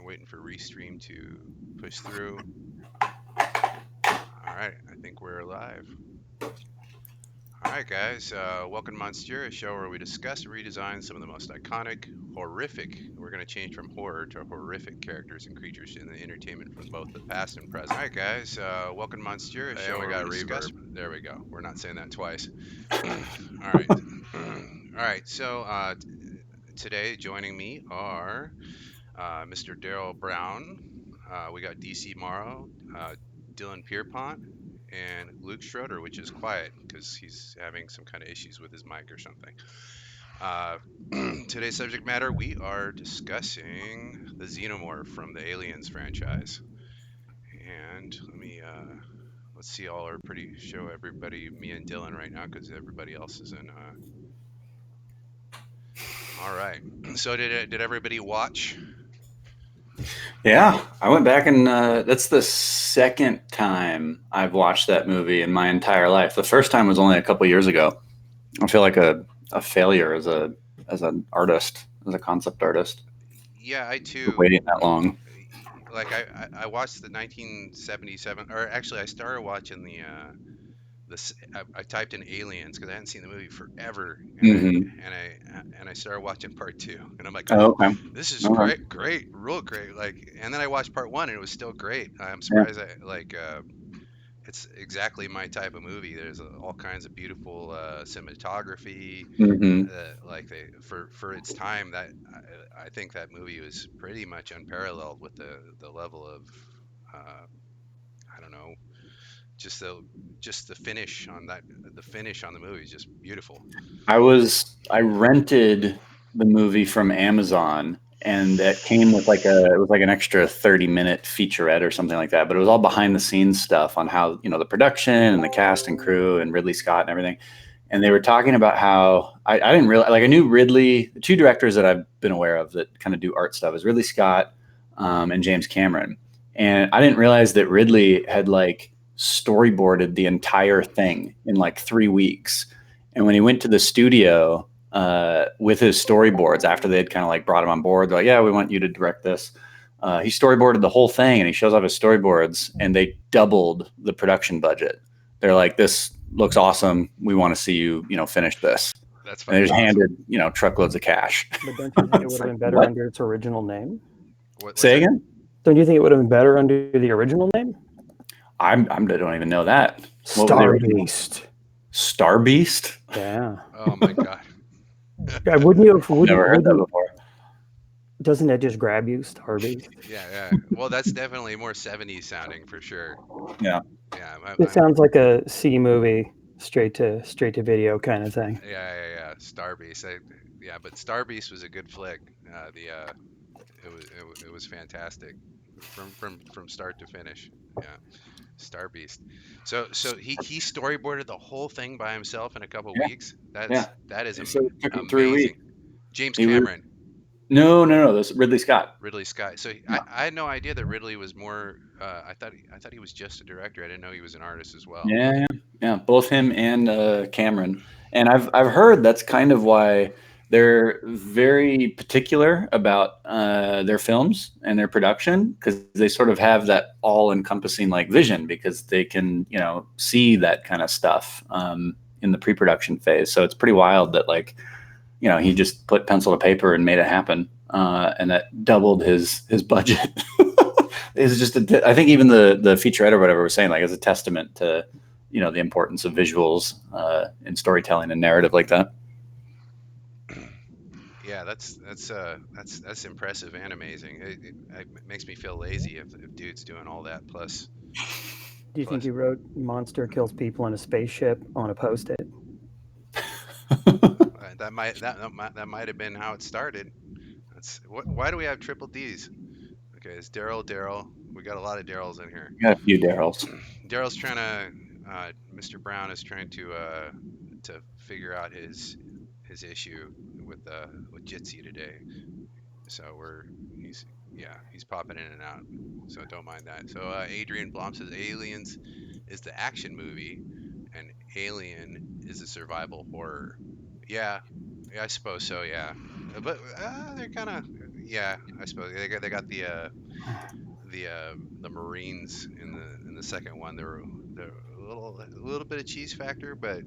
Waiting for Restream to push through. All right, I think we're live. All right, guys, welcome to Monstieur, a show where we discuss and redesign some of the most iconic, horrific. We're going to change from horror to horrific characters and creatures in the entertainment from both the past and present. All right, guys, welcome to Monstieur, a show where we discuss. There we go. We're not saying that twice. All right. All right. So today joining me are Mr. Deryl Braun. We got DC Morrow, Dylan Pierpont, and Luke Schroder, which is quiet because he's having some kind of issues with his mic or something. Today's subject matter, we are discussing the Xenomorph from the Aliens franchise. And let's see, all are pretty, show everybody, me and Dylan right now because everybody else is in. All right. So did everybody watch? Yeah, I went back and that's the second time I've watched that movie in my entire life. The first time was only a couple years ago. I feel like a failure as an artist, as a concept artist, Yeah, I for too. waiting that long. Like I watched the 1977, or actually I started watching the this. I typed in Aliens because I hadn't seen the movie forever, and Mm-hmm. I started watching part two, and I'm like, Oh, oh, okay. this is Okay. great, real great. Like, and then I watched part one, and it was still great. I'm Yeah. surprised I like. It's exactly my type of movie. There's all kinds of beautiful cinematography. Mm-hmm. Like for its time, that I think that movie was pretty much unparalleled with the level of uh, I don't know, just the finish on that. The finish on the movie is just beautiful. I rented the movie from Amazon, and it came with it was like an extra 30-minute featurette or something like that. But it was all behind the scenes stuff on how, the production and the cast and crew and Ridley Scott and everything. And they were talking about how I didn't realize, like, I knew Ridley, the two directors that I've been aware of that kind of do art stuff is Ridley Scott, and James Cameron. And I didn't realize that Ridley had like storyboarded the entire thing in like 3 weeks. And when he went to the studio with his storyboards, after they had kind of like brought him on board, they're like, yeah, we want you to direct this. He storyboarded the whole thing, and he shows off his storyboards, and they doubled the production budget. They're like, this looks awesome. We want to see you, finish this. That's And they fucking just awesome. handed, truckloads of cash. But don't you think it would It's have like, been better what? under its original name? What's Say that? again? Don't you think it would have been better under the original name? I don't even know that. What was the original? Starbeast. Star Beast? Yeah. Oh my god. Yeah, wouldn't you? Never heard that before. Doesn't that just grab you, Starbeast? Yeah. Well, that's definitely more 70s sounding for sure. Yeah. Yeah. It sounds like a C movie, straight to video kind of thing. Yeah. Starbeast. Yeah, but Starbeast was a good flick. It was fantastic from start to finish. Yeah. Starbeast. So he storyboarded the whole thing by himself in a couple Yeah. weeks. That is So it took him 3 amazing. weeks. James He was- Cameron, No. That's Ridley Scott. Ridley Scott. So Yeah. I had no idea that Ridley was more. I thought he was just a director. I didn't know he was an artist as well. Yeah. Both him and Cameron. And I've heard that's kind of why they're very particular about their films and their production, because they sort of have that all-encompassing like vision, because they can see that kind of stuff in the pre-production phase. So it's pretty wild that he just put pencil to paper and made it happen, and that doubled his budget. It's just I think even the featurette or whatever was saying, like, it's a testament to the importance of visuals in storytelling and narrative like that. Yeah, that's impressive and amazing. It makes me feel lazy if dude's doing all that. Plus, Do you think he wrote Monster kills people in a spaceship on a Post-it? that might have been how it started. Why do we have triple D's? Okay, it's Daryl. We got a lot of Daryls in here. We got a few Daryls. Daryl's trying to. Mr. Brown is trying to figure out his issue with Jitsi today. So he's popping in and out. So don't mind that. So Adrian Blom says Aliens is the action movie, and Alien is a survival horror. Yeah, I suppose so. Yeah, but they're kind of Yeah, I suppose they got the Marines in the second one. They're a little bit of cheese factor, but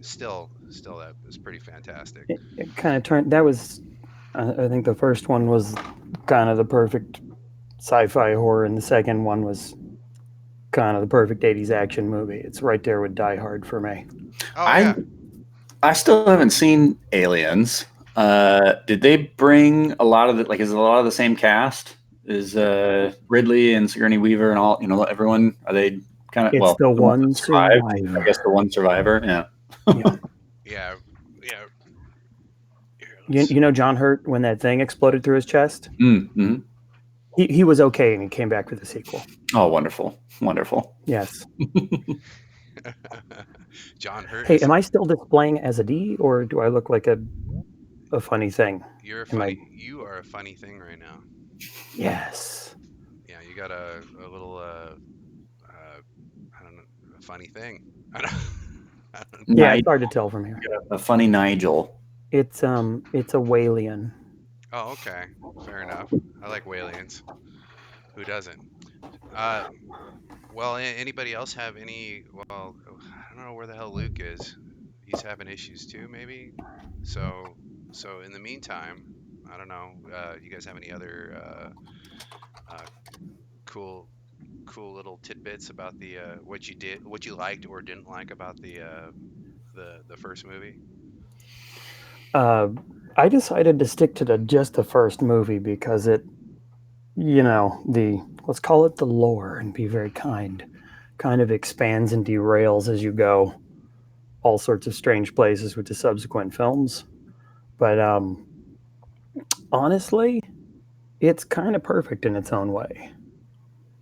still that was pretty fantastic. It kind of turned. That was, I think, the first one was kind of the perfect sci-fi horror, and the second one was kind of the perfect '80s action movie. It's right there with Die Hard for me. Oh I yeah, I still haven't seen Aliens. Did they bring a lot of the like? Is it a lot of the same cast? Is Ridley and Sigourney Weaver and all everyone? Are they kind of It's the the ones that one survived? I guess the survivor. one survivor. Yeah. Yeah. yeah, yeah. Here, You, let's. you know John Hurt when that thing exploded through his chest? Mm-hmm. He was okay and he came back for the sequel. Oh, wonderful, wonderful. Yes. John Hurt Hey, is. am I still displaying as a D or do I look like a funny thing? You're a Am I? funny. You are a funny thing right now. Yes. Yeah, you got a little I don't know, a funny thing. I don't. I don't Yeah, it's Nigel, hard to tell from here. a funny Nigel. It's a Walian. Oh, okay. Fair enough. I like Walians. Who doesn't? Uh, well, anybody else have any? Well, I don't know where the hell Luke is. He's having issues too, maybe. So, so in the meantime, I don't know. You guys have any other uh, cool, cool little tidbits about the what you did, what you liked or didn't like about the first movie? Uh, I decided to stick to just the first movie because it, the let's call it the lore and be very kind of expands and derails as you go all sorts of strange places with the subsequent films. But honestly, it's kind of perfect in its own way.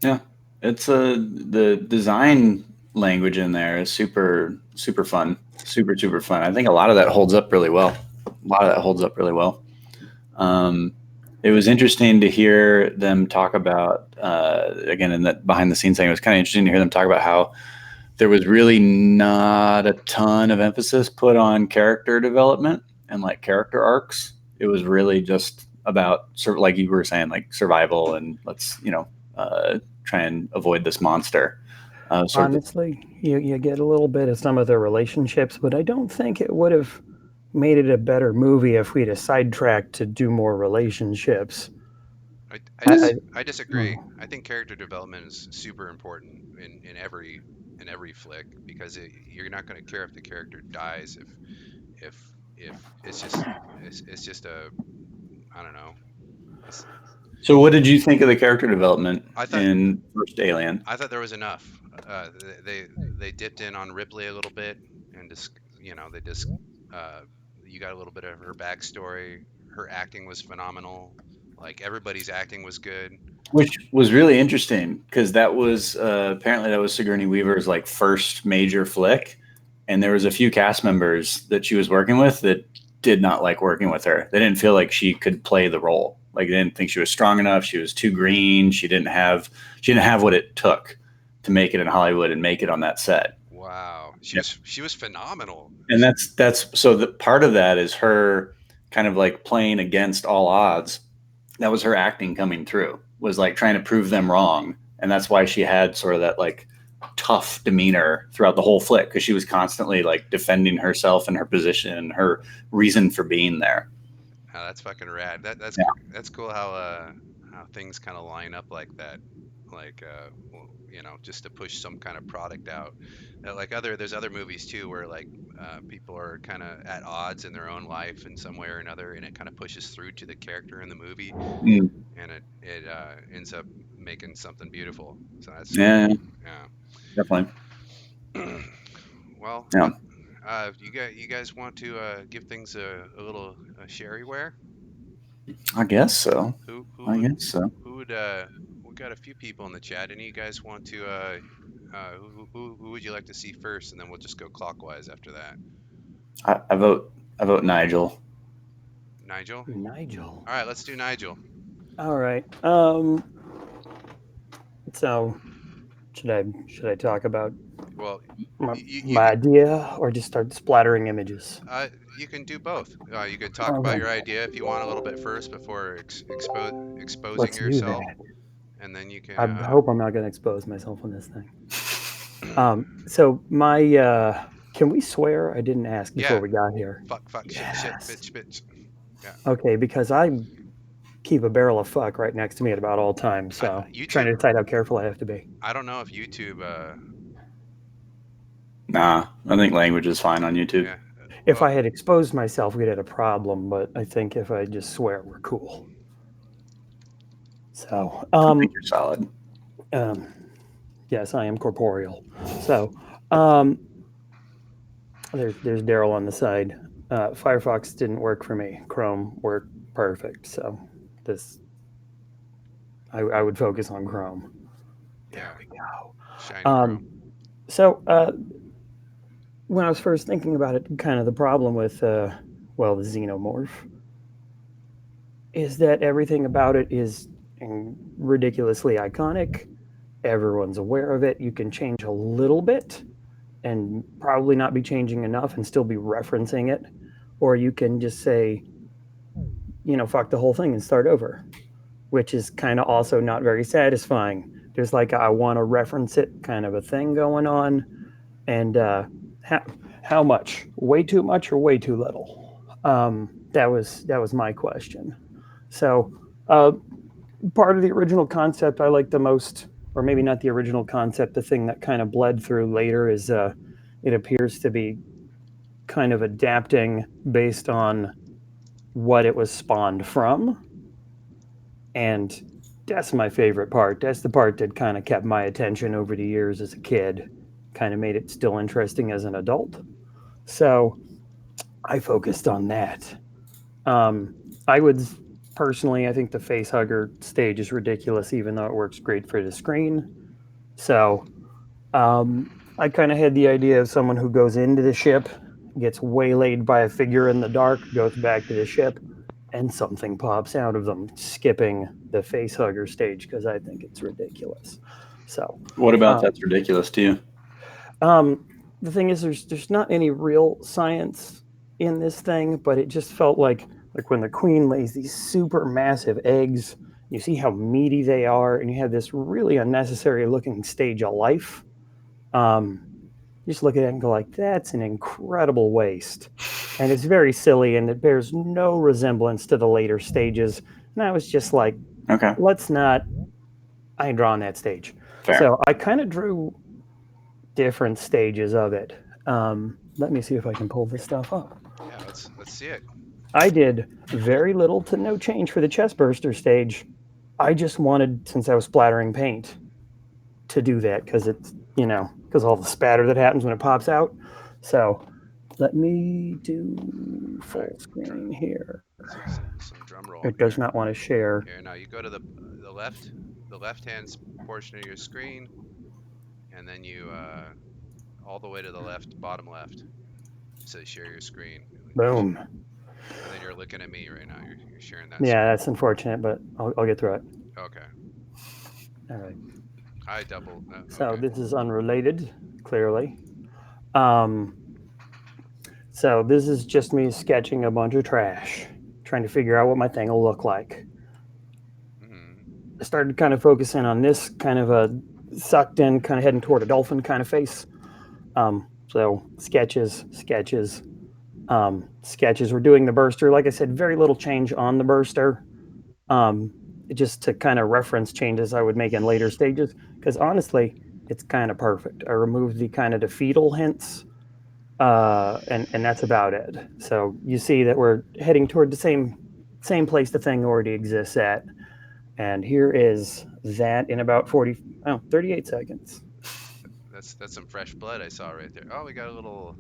Yeah, it's the design language in there is super fun, super fun. I think a lot of that holds up really well. A lot of that holds up really well. Um, it was interesting to hear them talk about again in that behind the scenes thing. It was kind of interesting to hear them talk about how there was really not a ton of emphasis put on character development and like character arcs. It was really just about sort of like you were saying, like survival and let's try and avoid this monster. Sort of. Honestly, you get a little bit of some of their relationships, but I don't think it would have made it a better movie if we'd have sidetracked to do more relationships. I, I I disagree. I think character development is super important in every flick because you're not going to care if the character dies if it's just it's just a I don't know. It's, So, what did you think of the character development I thought in First Alien? I thought there was enough. They dipped in on Ripley a little bit and just they just uh, you got a little bit of her backstory. Her acting was phenomenal. Like everybody's acting was good. Which was really interesting because that was apparently that was Sigourney Weaver's like first major flick, and there was a few cast members that she was working with that did not like working with her. They didn't feel like she could play the role. Like they didn't think she was strong enough. She was too green. She didn't have what it took to make it in Hollywood and make it on that set. Wow, Yep. she was phenomenal. And that's so the part of that is her kind of like playing against all odds. That was her acting coming through, was like trying to prove them wrong, and that's why she had sort of that like tough demeanor throughout the whole flick, because she was constantly like defending herself and her position and her reason for being there. Oh, that's fucking rad. Yeah. That's cool how things kind of line up like that. Like well, just to push some kind of product out. Like there's other movies too where like people are kind of at odds in their own life in some way or another, and it kind of pushes through to the character in the movie, Mm. and it ends up making something beautiful. So that's Yeah, yeah. definitely. Well, Yeah, you guys want to give things a little shareware? I guess so. Who I would guess so. who would we got a few people in the chat. Any of you guys want to who would you like to see first, and then we'll just go clockwise after that. I vote Nigel. Nigel. Nigel. All right, let's do Nigel. All right. So Should I talk about Well, you my can idea or just start splattering images? you can do both. You could talk about your Okay, idea if you want a little bit first before exposing let's do yourself, that. and then you can. I hope I'm not going to expose myself on this thing. So my can we swear? I didn't ask before Yeah, we got here. fuck, shit, Yes. bitch. Yeah, Okay, because I keep a barrel of fuck right next to me at about all times, so trying YouTube. to decide how careful I have to be. I don't know if YouTube. Nah, I think language is fine on YouTube. Yeah. If Well, I had exposed myself, we'd had a problem, but I think if I just swear, we're cool. So, I think you're solid. um, yes, I am corporeal. So, um, there's Daryl on the side. Firefox didn't work for me. Chrome worked perfect. So, this I would focus on Chrome. There yeah, we go. shiny Chrome. Um, so, when I was first thinking about it, kind of the problem with well, the Xenomorph is that everything about it is ridiculously iconic. Everyone's aware of it. You can change a little bit and probably not be changing enough and still be referencing it. Or you can just say, fuck the whole thing and start over, which is kind of also not very satisfying. There's like, I want to reference it kind of a thing going on. And how much? Way too much or way too little? That was my question. So, part of the original concept I like the most, or maybe not the original concept, the thing that kind of bled through later is it appears to be kind of adapting based on what it was spawned from. And that's my favorite part. That's the part that kind of kept my attention over the years as a kid, kind of made it still interesting as an adult. So I focused on that. Um, I would personally, I think the face hugger stage is ridiculous, even though it works great for the screen. So I kind of had the idea of someone who goes into the ship, gets waylaid by a figure in the dark, goes back to the ship, and something pops out of them, skipping the face hugger stage because I think it's ridiculous. So What about that's ridiculous to you? the thing is, there's not any real science in this thing, but it just felt like when the queen lays these super massive eggs, you see how meaty they are, and you have this really unnecessary looking stage of life. You just look at it and go like, that's an incredible waste, and it's very silly, and it bears no resemblance to the later stages. And I was just like, Okay, let's not. I ain't drawing that stage. fair. So I kind of drew different stages of it. Let me see if I can pull this stuff up. Yeah, let's see it. I did very little to no change for the chest burster stage. I just wanted, since I was splattering paint, to do that because it's, because all the spatter that happens when it pops out. So let me do All right, full screen here. some drum roll It does here. not want to share. Here now, you go to the left hand portion of your screen, and then you all the way to the left, bottom left. It says share your screen. Boom. And then you're looking at me right now. You're sharing that Yeah, screen. that's unfortunate, but I'll get through it. Okay. All right. I double. So Okay. this is unrelated, clearly. Um, so this is just me sketching a bunch of trash, trying to figure out what my thing will look like. Mm-hmm. I started kind of focusing on this kind of a sucked in, kind of heading toward a dolphin kind of face. So sketches, sketches, sketches. We're doing the burster. Like I said, very little change on the burster. Just to kind of reference changes I would make in later stages. Because honestly, it's kind of perfect. I removed the kind of the fetal hints, and that's about it. So you see that we're heading toward the same place the thing already exists at. And here is that in about 38 seconds. That's some fresh blood I saw right there. Oh, we got a little.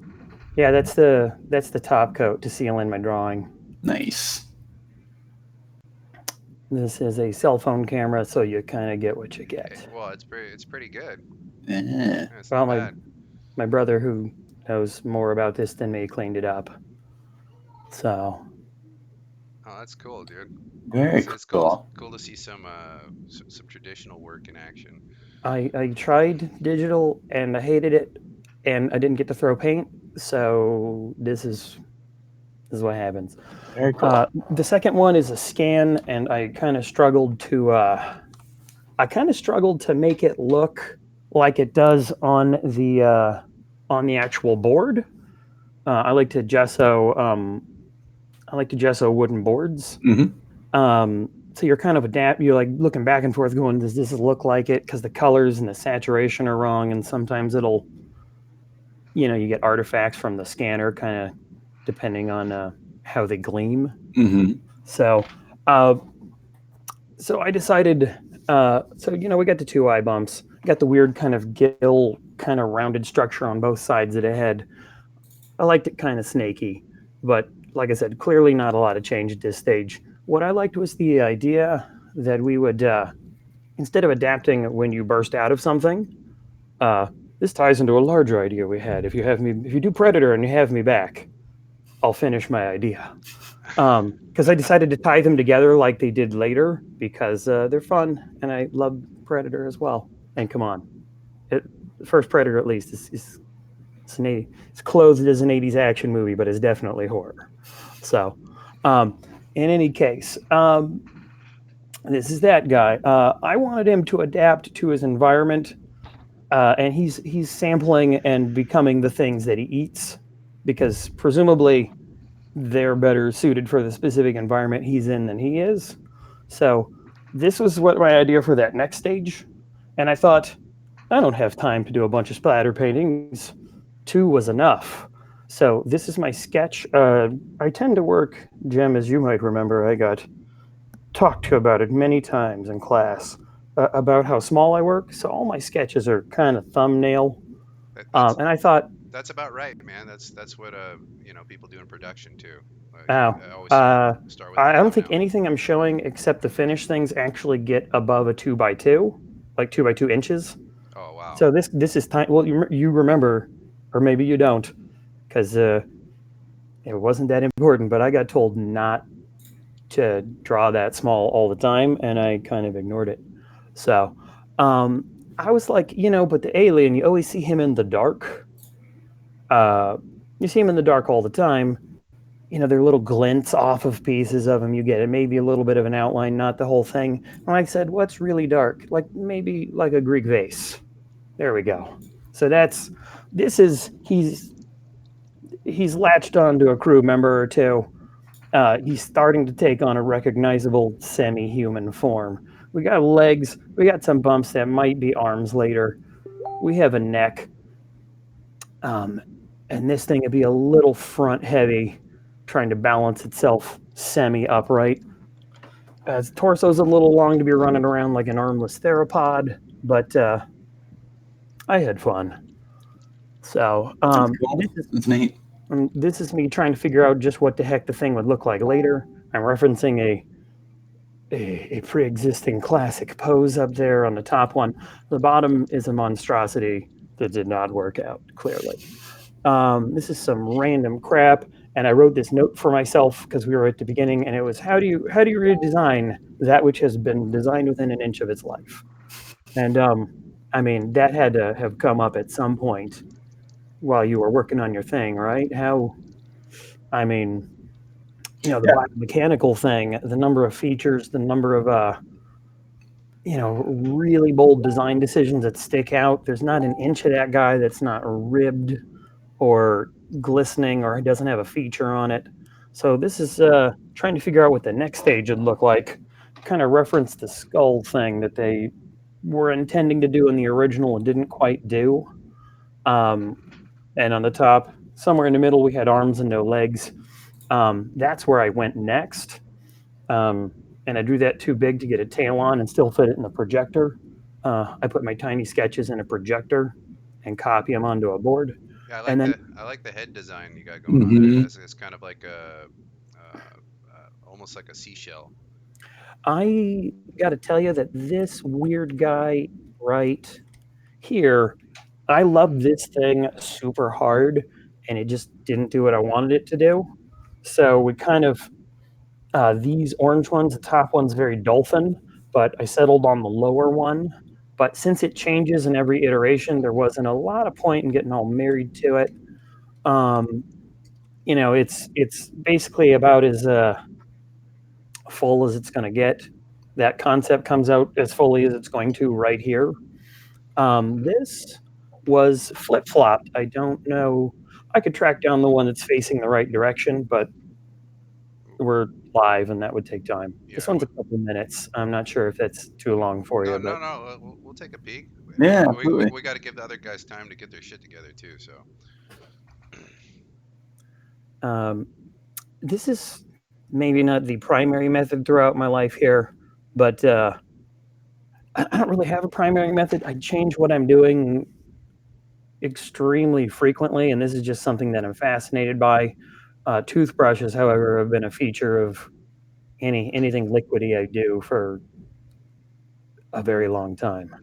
Yeah, that's the top coat to seal in my drawing. Nice. This is a cell phone camera, so you kind of get what you get. Well, it's pretty good. Yeah. Yeah, it's Well, not bad. my brother, who knows more about this than me, cleaned it up. So Oh, that's cool, dude. Very It's cool. cool to see some traditional work in action. I tried digital and I hated it, and I didn't get to throw paint. So this is what happens. Very cool. The second one is a scan, and I kind of struggled to make it look like it does on the actual board. I like to gesso. I like to gesso wooden boards. Hmm. So you're kind of you're like looking back and forth, going, "Does this look like it?" Because the colors and the saturation are wrong, and sometimes it'll, you get artifacts from the scanner, kind of depending on how they gleam. Hmm. So, uh, so I decided. We got the two eye bumps, got the weird kind of gill, kind of rounded structure on both sides of the head. I liked it kind of snaky, but like I said, clearly not a lot of change at this stage. What I liked was the idea that we would, instead of adapting when you burst out of something, uh, this ties into a larger idea we had. If you do Predator and you have me back, I'll finish my idea. Because I decided to tie them together like they did later because they're fun and I love Predator as well. And come on, it, the first Predator at least is it's clothed as an 80s action movie, but it's definitely horror. So, um, in any case, this is that guy. I wanted him to adapt to his environment, and he's sampling and becoming the things that he eats, because presumably they're better suited for the specific environment he's in than he is. So, this was what my idea for that next stage, and I thought I don't have time to do a bunch of splatter paintings. Two was enough. So this is my sketch. I tend to work, Jim, as you might remember. I got talked to about it many times in class about how small I work. So all my sketches are kind of thumbnail. That, that's And I thought, that's about right, man. That's what people do in production too. wow, I always uh, start with the I don't think thumbnail. anything I'm showing except the finished things actually get above a 2x2, like 2x2 inches. Oh wow. So this is time. Well, you remember, or maybe you don't, because it wasn't that important. But I got told not to draw that small all the time, and I kind of ignored it. So um, I was like, but the alien, you always see him in the dark. Uh, you see him in the dark all the time. There are little glints off of pieces of him. You get it, maybe a little bit of an outline, not the whole thing. And I said, what's really dark? Like maybe like a Greek vase. There we go. So this is he's latched onto a crew member or two. He's starting to take on a recognizable semi-human form. We got legs. We got some bumps that might be arms later. We have a neck, um, and this thing would be a little front heavy, trying to balance itself semi-upright. His torso's a little long to be running around like an armless theropod, but I had fun. So That's cool. That's neat. this is me trying to figure out just what the heck the thing would look like later. I'm referencing a pre-existing classic pose up there on the top one. The bottom is a monstrosity that did not work out clearly. This is some random crap, and I wrote this note for myself because we were at the beginning, and it was how do you redesign that which has been designed within an inch of its life? And I mean that had to have come up at some point while you were working on your thing, right? I mean, the Yeah. biomechanical thing, the number of features, the number of really bold design decisions that stick out. There's not an inch of that guy that's not ribbed or glistening or doesn't have a feature on it. So this is trying to figure out what the next stage would look like. Kind of reference the skull thing that they were intending to do in the original and didn't quite do. Um, and on the top, somewhere in the middle, we had arms and no legs. That's where I went next. And I drew that too big to get a tail on and still fit it in the projector. I put my tiny sketches in a projector and copy them onto a board. Yeah, And then I like the head design you got going on there. Hmm. It's kind of like almost like a seashell. I got to tell you that this weird guy right here, I love this thing super hard, and it just didn't do what I wanted it to do. So we kind of these orange ones, the top one's very dolphin, but I settled on the lower one But since it changes in every iteration, there wasn't a lot of point in getting all married to it. Um, it's basically about as full as it's going to get. That concept comes out as fully as it's going to right here. This was flip flopped. I don't know. I could track down the one that's facing the right direction, but we're live and that would take time. This Yeah. one's a couple minutes. I'm not sure if that's too long for No, you, no, but no. We'll take a peek. Yeah, absolutely. We got to give the other guys time to get their shit together too. So. um, this is maybe not the primary method throughout my life here, but I don't really have a primary method. I change what I'm doing extremely frequently, and this is just something that I'm fascinated by. Toothbrushes, however, have been a feature of anything liquidy I do for a very long time.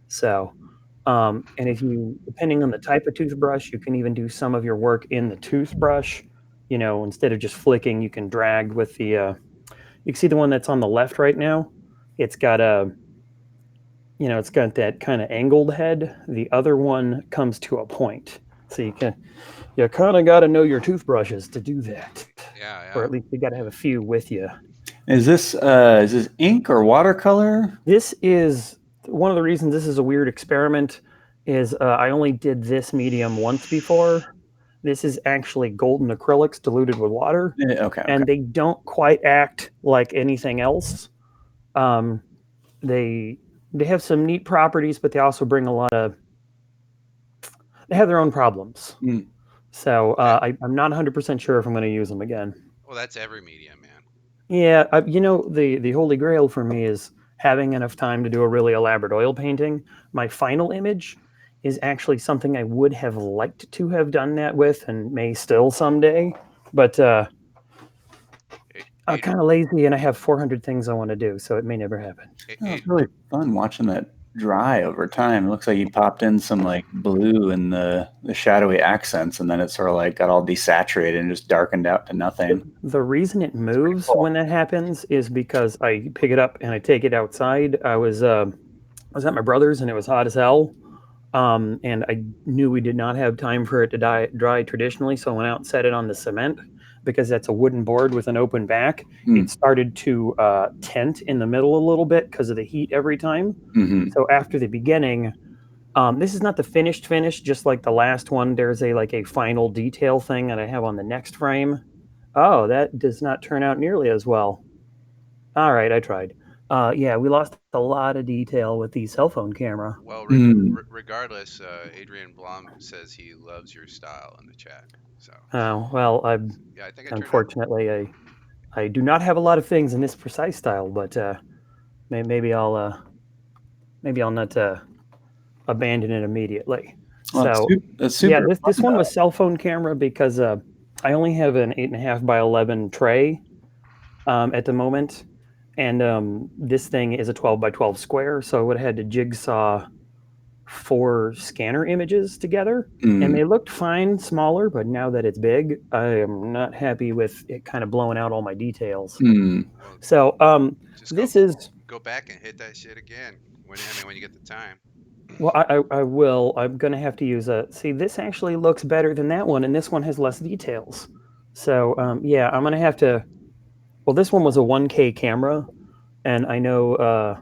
So, and if you, depending on the type of toothbrush, you can even do some of your work in the toothbrush. Instead of just flicking, you can drag with the. You can see the one that's on the left right now. It's got it's got that kind of angled head. The other one comes to a point, so you kind of got to know your toothbrushes to do that. Yeah, Or yeah. at least you got to have a few with you. Is this ink or watercolor? This is one of the reasons this is a weird experiment. Is I only did this medium once before. This is actually golden acrylics diluted with water, Okay. and they don't quite act like anything else. Um, they have some neat properties, but they also bring a lot of. They have their own problems. Mm. So I'm not 100% sure if I'm going to use them again. Well, that's every medium, man. Yeah, the holy grail for me is having enough time to do a really elaborate oil painting. My final image is actually something I would have liked to have done that with, and may still someday. But I'm kind of lazy, and I have 400 things I want to do, so it may never happen. It's really fun watching that dry over time. It looks like you popped in some like blue in the shadowy accents, and then it sort of like got all desaturated and just darkened out to nothing. The reason it moves when that happens is because I pick it up and I take it outside. I was at my brother's and it was hot as hell, and I knew we did not have time for it to dry traditionally, so I went out and set it on the cement because that's a wooden board with an open back. It started to tent in the middle a little bit because of the heat every time. Mm-hmm. So after the beginning, this is not the finished finish, just like the last one. There's a final detail thing that I have on the next frame. Oh, that does not turn out nearly as well. All right, I tried. Yeah, we lost a lot of detail with the cell phone camera. Well, regardless, Adrian Blum says he loves your style in the chat. So. Oh well, I think unfortunately I do not have a lot of things in this precise style, but maybe I'll not abandon it immediately. Well, so that's yeah, super this one was cell phone camera because I only have an 8.5 by 11 tray at the moment, and this thing is a 12 by 12 square, so I would have had to jigsaw 4 scanner images together, and they looked fine smaller, but now that it's big, I am not happy with it kind of blowing out all my details. So this is go back and hit that shit again when you get the time. Well, I will. I'm going to have to use see, this actually looks better than that one, and this one has less details. So, yeah, I'm going to have to. Well, this one was a 1K camera, and I know.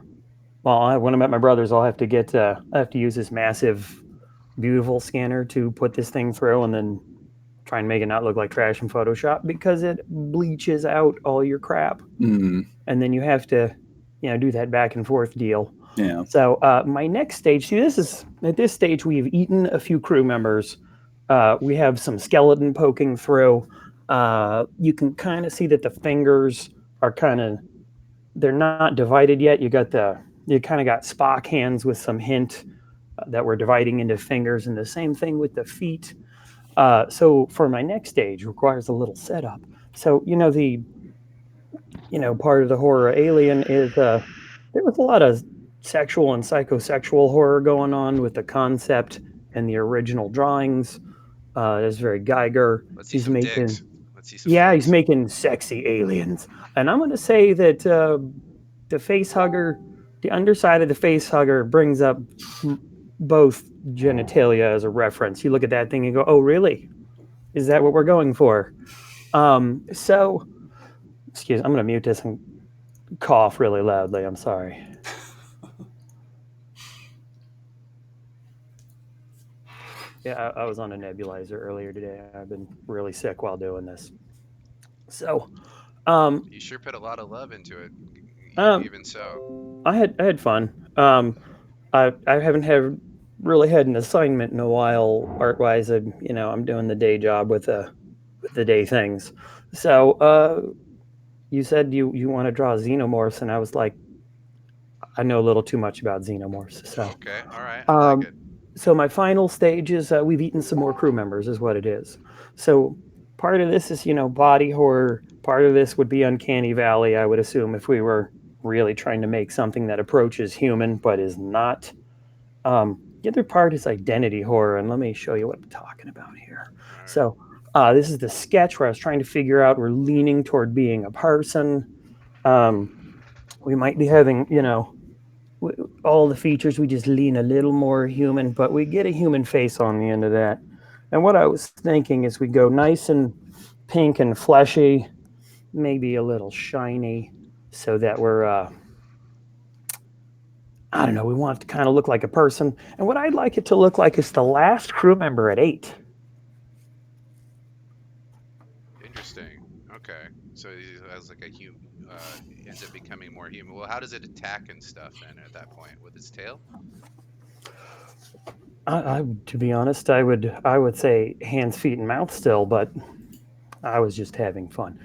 When I'm at my brother's, I'll have to I have to use this massive, beautiful scanner to put this thing through, and then try and make it not look like trash in Photoshop because it bleaches out all your crap, and then you have to, do that back and forth deal. Yeah. So my next stage, at this stage we've eaten a few crew members. We have some skeleton poking through. You can kind of see that the fingers are they're not divided yet. You kind of got Spock hands with some hint that we're dividing into fingers, and the same thing with the feet. So for my next stage requires a little setup. So part of the horror Alien is there was a lot of sexual and psychosexual horror going on with the concept and the original drawings. There's very Geiger. He's making he's making sexy aliens, and I'm going to say that the face hugger the underside of the face hugger brings up both genitalia as a reference. You look at that thing and go, oh, really? Is that what we're going for? So, excuse me, I'm going to mute this and cough really loudly. I'm sorry. Yeah, I was on a nebulizer earlier today. I've been really sick while doing this. So, You sure put a lot of love into it. Um, Even so. I had fun. I haven't really had an assignment in a while, art wise. I'm doing the day job with the day things. So you said you want to draw xenomorphs, and I was like, I know a little too much about xenomorphs. So Okay. All right. I like um, it. so my final stage is we've eaten some more crew members, is what it is. So part of this is body horror. Part of this would be uncanny valley. I would assume if we were really trying to make something that approaches human but is not. The other part is identity horror, and let me show you what I'm talking about here. All right. So this is the sketch where I was trying to figure out we're leaning toward being a person. We might be having, all the features. We just lean a little more human, but we get a human face on the end of that. And what I was thinking is we go nice and pink and fleshy, maybe a little shiny, so that we're I don't know, we want it to kind of look like a person. And what I'd like it to look like is the last crew member at 8. Interesting. Okay. So he has like a human, ends up becoming more human. Well, how does it attack and stuff then at that point with its tail? To be honest, I would say hands, feet, and mouth still, but I was just having fun.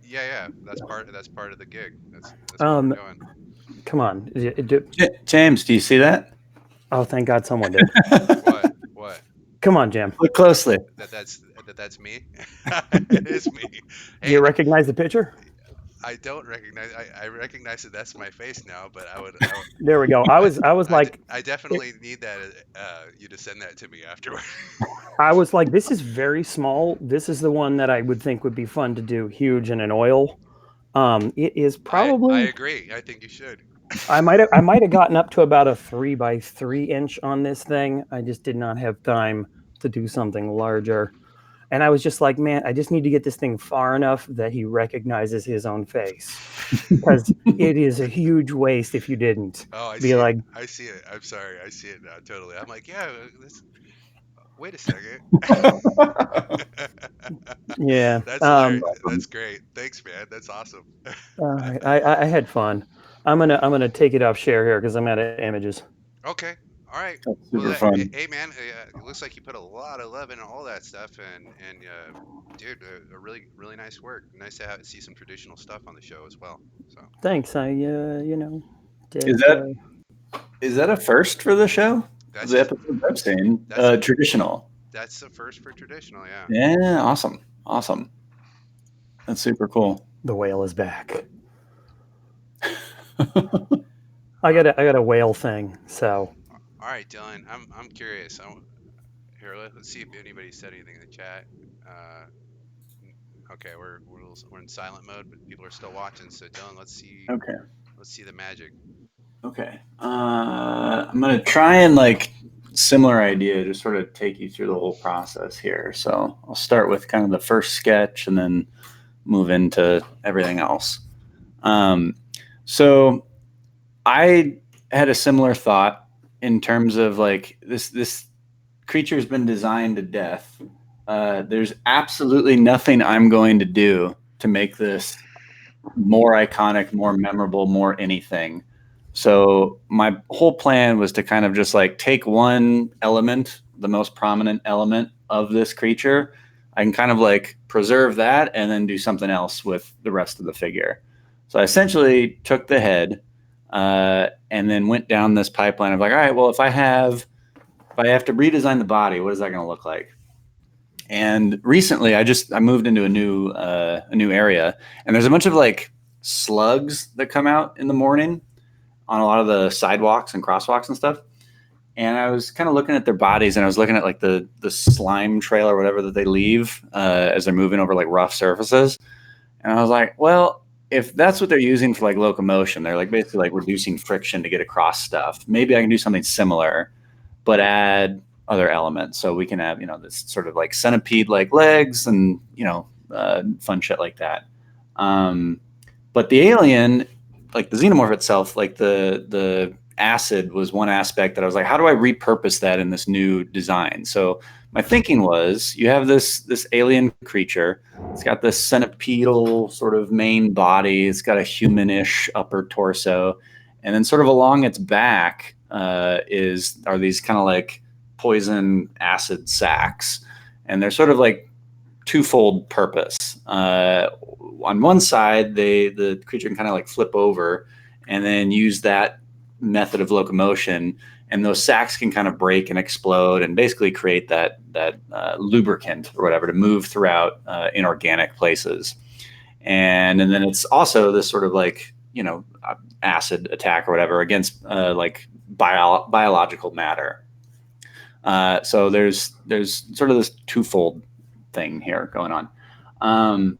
Yeah. That's part of the gig. That's where we're Um, going. Come on. James, do you see that? Oh, thank God someone did. What? Come on, Jim. Look closely. That's me. It is me. Do you recognize the picture? I don't recognize. I recognize that that's my face now, but I would. There we go. I was like, I definitely need that. You to send that to me afterward. I was like, this is very small. This is the one that I would think would be fun to do huge in an oil. It is probably. I agree. I think you should. I might have gotten up to about a 3x3 inch on this thing. I just did not have time to do something larger. And I was just like, man, I just need to get this thing far enough that he recognizes his own face. Because it is a huge waste if you didn't. Oh, I Be see like, it. I see it. I'm sorry. I see it now. Totally. I'm like, yeah. Wait a second. yeah. That's hilarious. That's great. Thanks, man. That's awesome. I had fun. I'm gonna take it off share here because I'm out of images. Okay. All right. That's Well, super fun. hey, man. It looks like you put a lot of love into all that stuff, and dude, a really nice work. Nice to see some traditional stuff on the show as well. So Thanks. Did, Is that a first for the show? that's The episode I've seen, traditional. That's the first for traditional, yeah. Yeah, awesome. That's super cool. the whale is back. I got a whale thing. So. All right, Dylan. I'm curious. Here, let's see if anybody said anything in the chat. Okay, we're in silent mode, but people are still watching. So Dylan, let's see. Okay. Let's see the magic. Okay. I'm gonna try and similar idea, just sort of take you through the whole process here. So I'll start with kind of the first sketch and then move into everything else. So I had a similar thought in terms of this creature's been designed to death. There's absolutely nothing I'm going to do to make this more iconic, more memorable, more anything. So my whole plan was to kind of just take one element, the most prominent element of this creature. I can kind of preserve that and then do something else with the rest of the figure. So I essentially took the head and then went down this pipeline of all right, well, if I have to redesign the body, what is that going to look like? And recently I moved into a new area, and there's a bunch of slugs that come out in the morning on a lot of the sidewalks and crosswalks and stuff. And I was kind of looking at their bodies, and I was looking at the slime trail or whatever that they leave as they're moving over rough surfaces. And I was like, well, if that's what they're using for like locomotion, they're like basically like reducing friction to get across stuff. Maybe I can do something similar, but add other elements. So we can have, this sort of like centipede like legs and, fun shit like that. But the alien, like the xenomorph itself, like the acid was one aspect that I was like, how do I repurpose that in this new design? So my thinking was, you have this alien creature. It's got this centipedal sort of main body. It's got a humanish upper torso, and then sort of along its back are these kind of like poison acid sacs, and they're sort of like twofold purpose. On one side, the creature can kind of like flip over and then use that method of locomotion, and those sacs can kind of break and explode and basically create that lubricant or whatever to move throughout inorganic places. And then it's also this sort of like acid attack or whatever against like biological matter. So there's sort of this twofold thing here going on.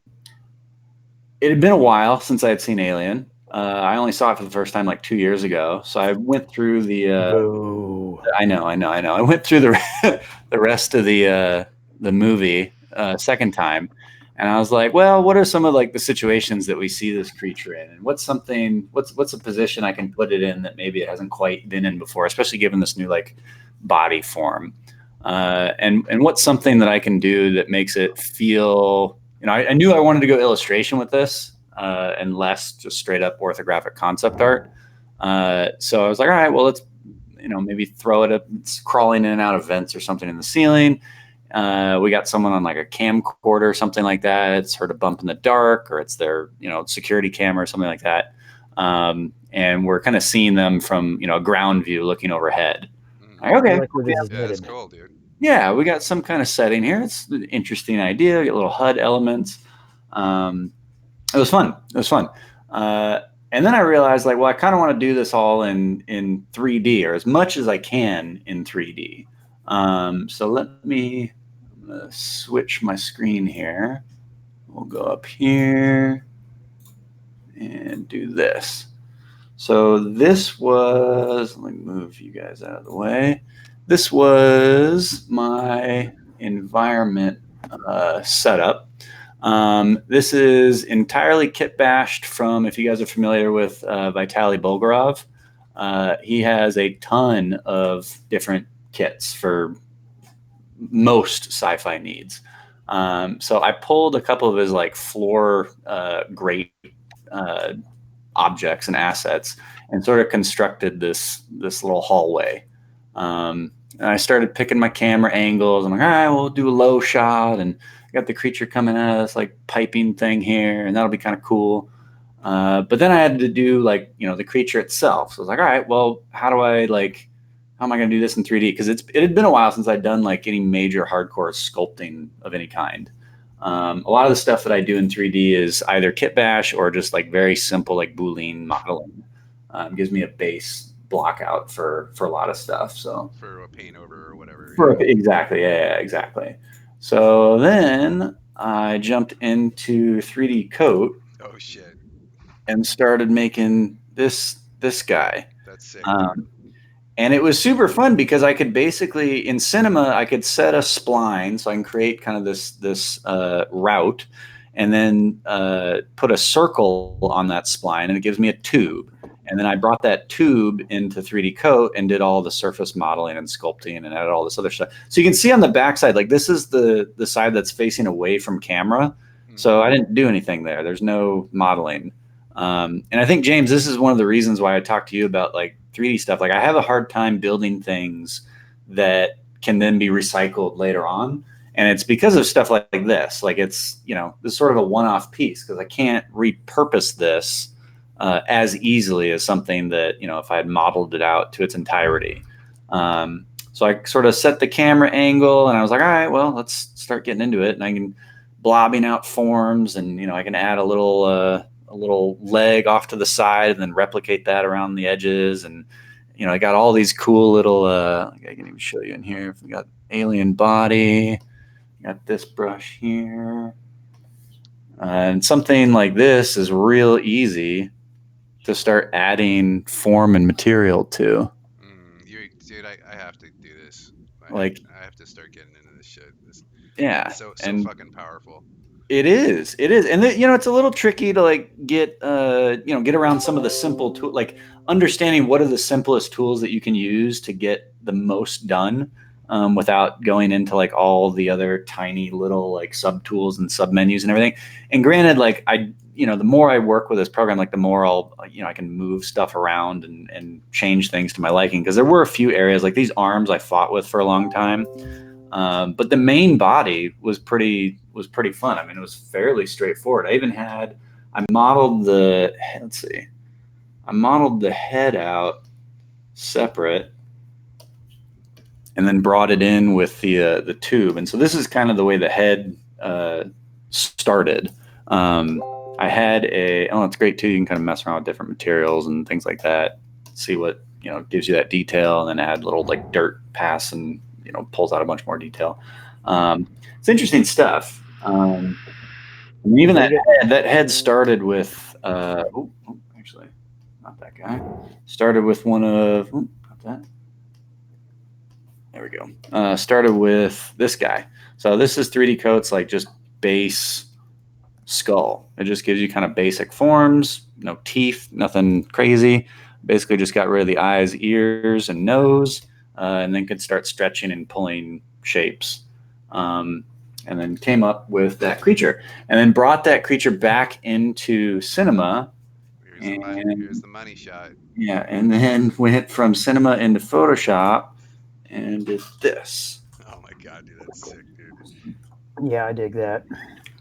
It had been a while since I had seen Alien. I only saw it for the first time like 2 years ago. So I went through Boo. I know. I went through the rest of the movie second time, and I was like, well, what are some of like the situations that we see this creature in, and what's a position I can put it in that maybe it hasn't quite been in before, especially given this new like body form, and what's something that I can do that makes it feel. I knew I wanted to go illustration with this and less just straight up orthographic concept art. So I was like, all right, well, let's maybe throw it up. It's crawling in and out of vents or something in the ceiling. We got someone on like a camcorder or something like that. It's heard a bump in the dark, or it's their security camera or something like that. And we're kind of seeing them from a ground view looking overhead. Like, okay, Like this is Yeah, that's knitted. cool, dude. yeah, we got some kind of setting here. It's an interesting idea. We got little HUD elements. It was fun. And then I realized, like, well, I kind of want to do this all in 3D, or as much as I can in 3D. So let me switch my screen here. We'll go up here and do this. So this was, let me move you guys out of the way. This was my environment setup. This is entirely kit bashed from, if you guys are familiar with Vitaly Bulgarov, he has a ton of different kits for most sci-fi needs. So I pulled a couple of his like floor great objects and assets and sort of constructed this little hallway. And I started picking my camera angles. I'm like, all right, we'll do a low shot, and got the creature coming out of this like piping thing here, and that'll be kind of cool. But then I had to do like the creature itself. So I was like, all right, well, how am I going to do this in 3D? Because it had been a while since I'd done like any major hardcore sculpting of any kind. A lot of the stuff that I do in 3D is either kit bash or just like very simple like Boolean modeling. Gives me a base block out for a lot of stuff. So for a paint over or whatever. Exactly, yeah, exactly. So then I jumped into 3D Coat. Oh shit! And started making this guy. That's sick. And it was super fun because I could basically, in cinema, I could set a spline, so I can create kind of this route, and then put a circle on that spline, and it gives me a tube. And then I brought that tube into 3D Coat and did all the surface modeling and sculpting and added all this other stuff. So you can see on the backside, like this is the side that's facing away from camera. Mm-hmm. So I didn't do anything there. There's no modeling. And I think, James, this is one of the reasons why I talked to you about like 3D stuff. Like I have a hard time building things that can then be recycled later on. And it's because of stuff like this. Like it's, this is sort of a one-off piece because I can't repurpose this as easily as something that, if I had modeled it out to its entirety. So I sort of set the camera angle and I was like, all right, well, let's start getting into it. And I can blobbing out forms and, I can add a little leg off to the side and then replicate that around the edges. And, I got all these cool little, I can even show you in here. We got alien body, got this brush here. And something like this is real easy to start adding form and material to. Dude, I have to do this. Like, I have to start getting into this shit. yeah, So and fucking powerful. it is, and it's a little tricky to like get get around some of the simple tool, like understanding what are the simplest tools that you can use to get the most done, without going into like all the other tiny little like sub tools and sub menus and everything. And granted, like the more I work with this program, like the more I can move stuff around and change things to my liking. Because there were a few areas like these arms I fought with for a long time. But the main body was pretty fun. I mean, it was fairly straightforward. I modeled the head out separate, and then brought it in with the tube. And so this is kind of the way the head started. I had it's great too. You can kind of mess around with different materials and things like that. See what gives you that detail, and then add little like dirt pass and pulls out a bunch more detail. It's interesting stuff. And even that head started with actually not that guy. Started with one of not that. There we go. Started with this guy. So this is 3D coats, like just base skull. It just gives you kind of basic forms, no teeth, nothing crazy. Basically just got rid of the eyes, ears, and nose, and then could start stretching and pulling shapes. And then came up with that creature, and then brought that creature back into cinema. Here's the money shot. Yeah, and then went from cinema into Photoshop and did this. Oh my god, dude, that's sick, dude. Yeah, I dig that.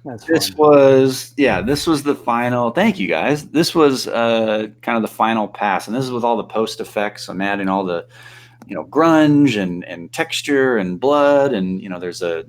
That's This fun. was the final. Thank you guys. This was kind of the final pass, and this is with all the post effects. I'm adding all the grunge and texture and blood, and there's I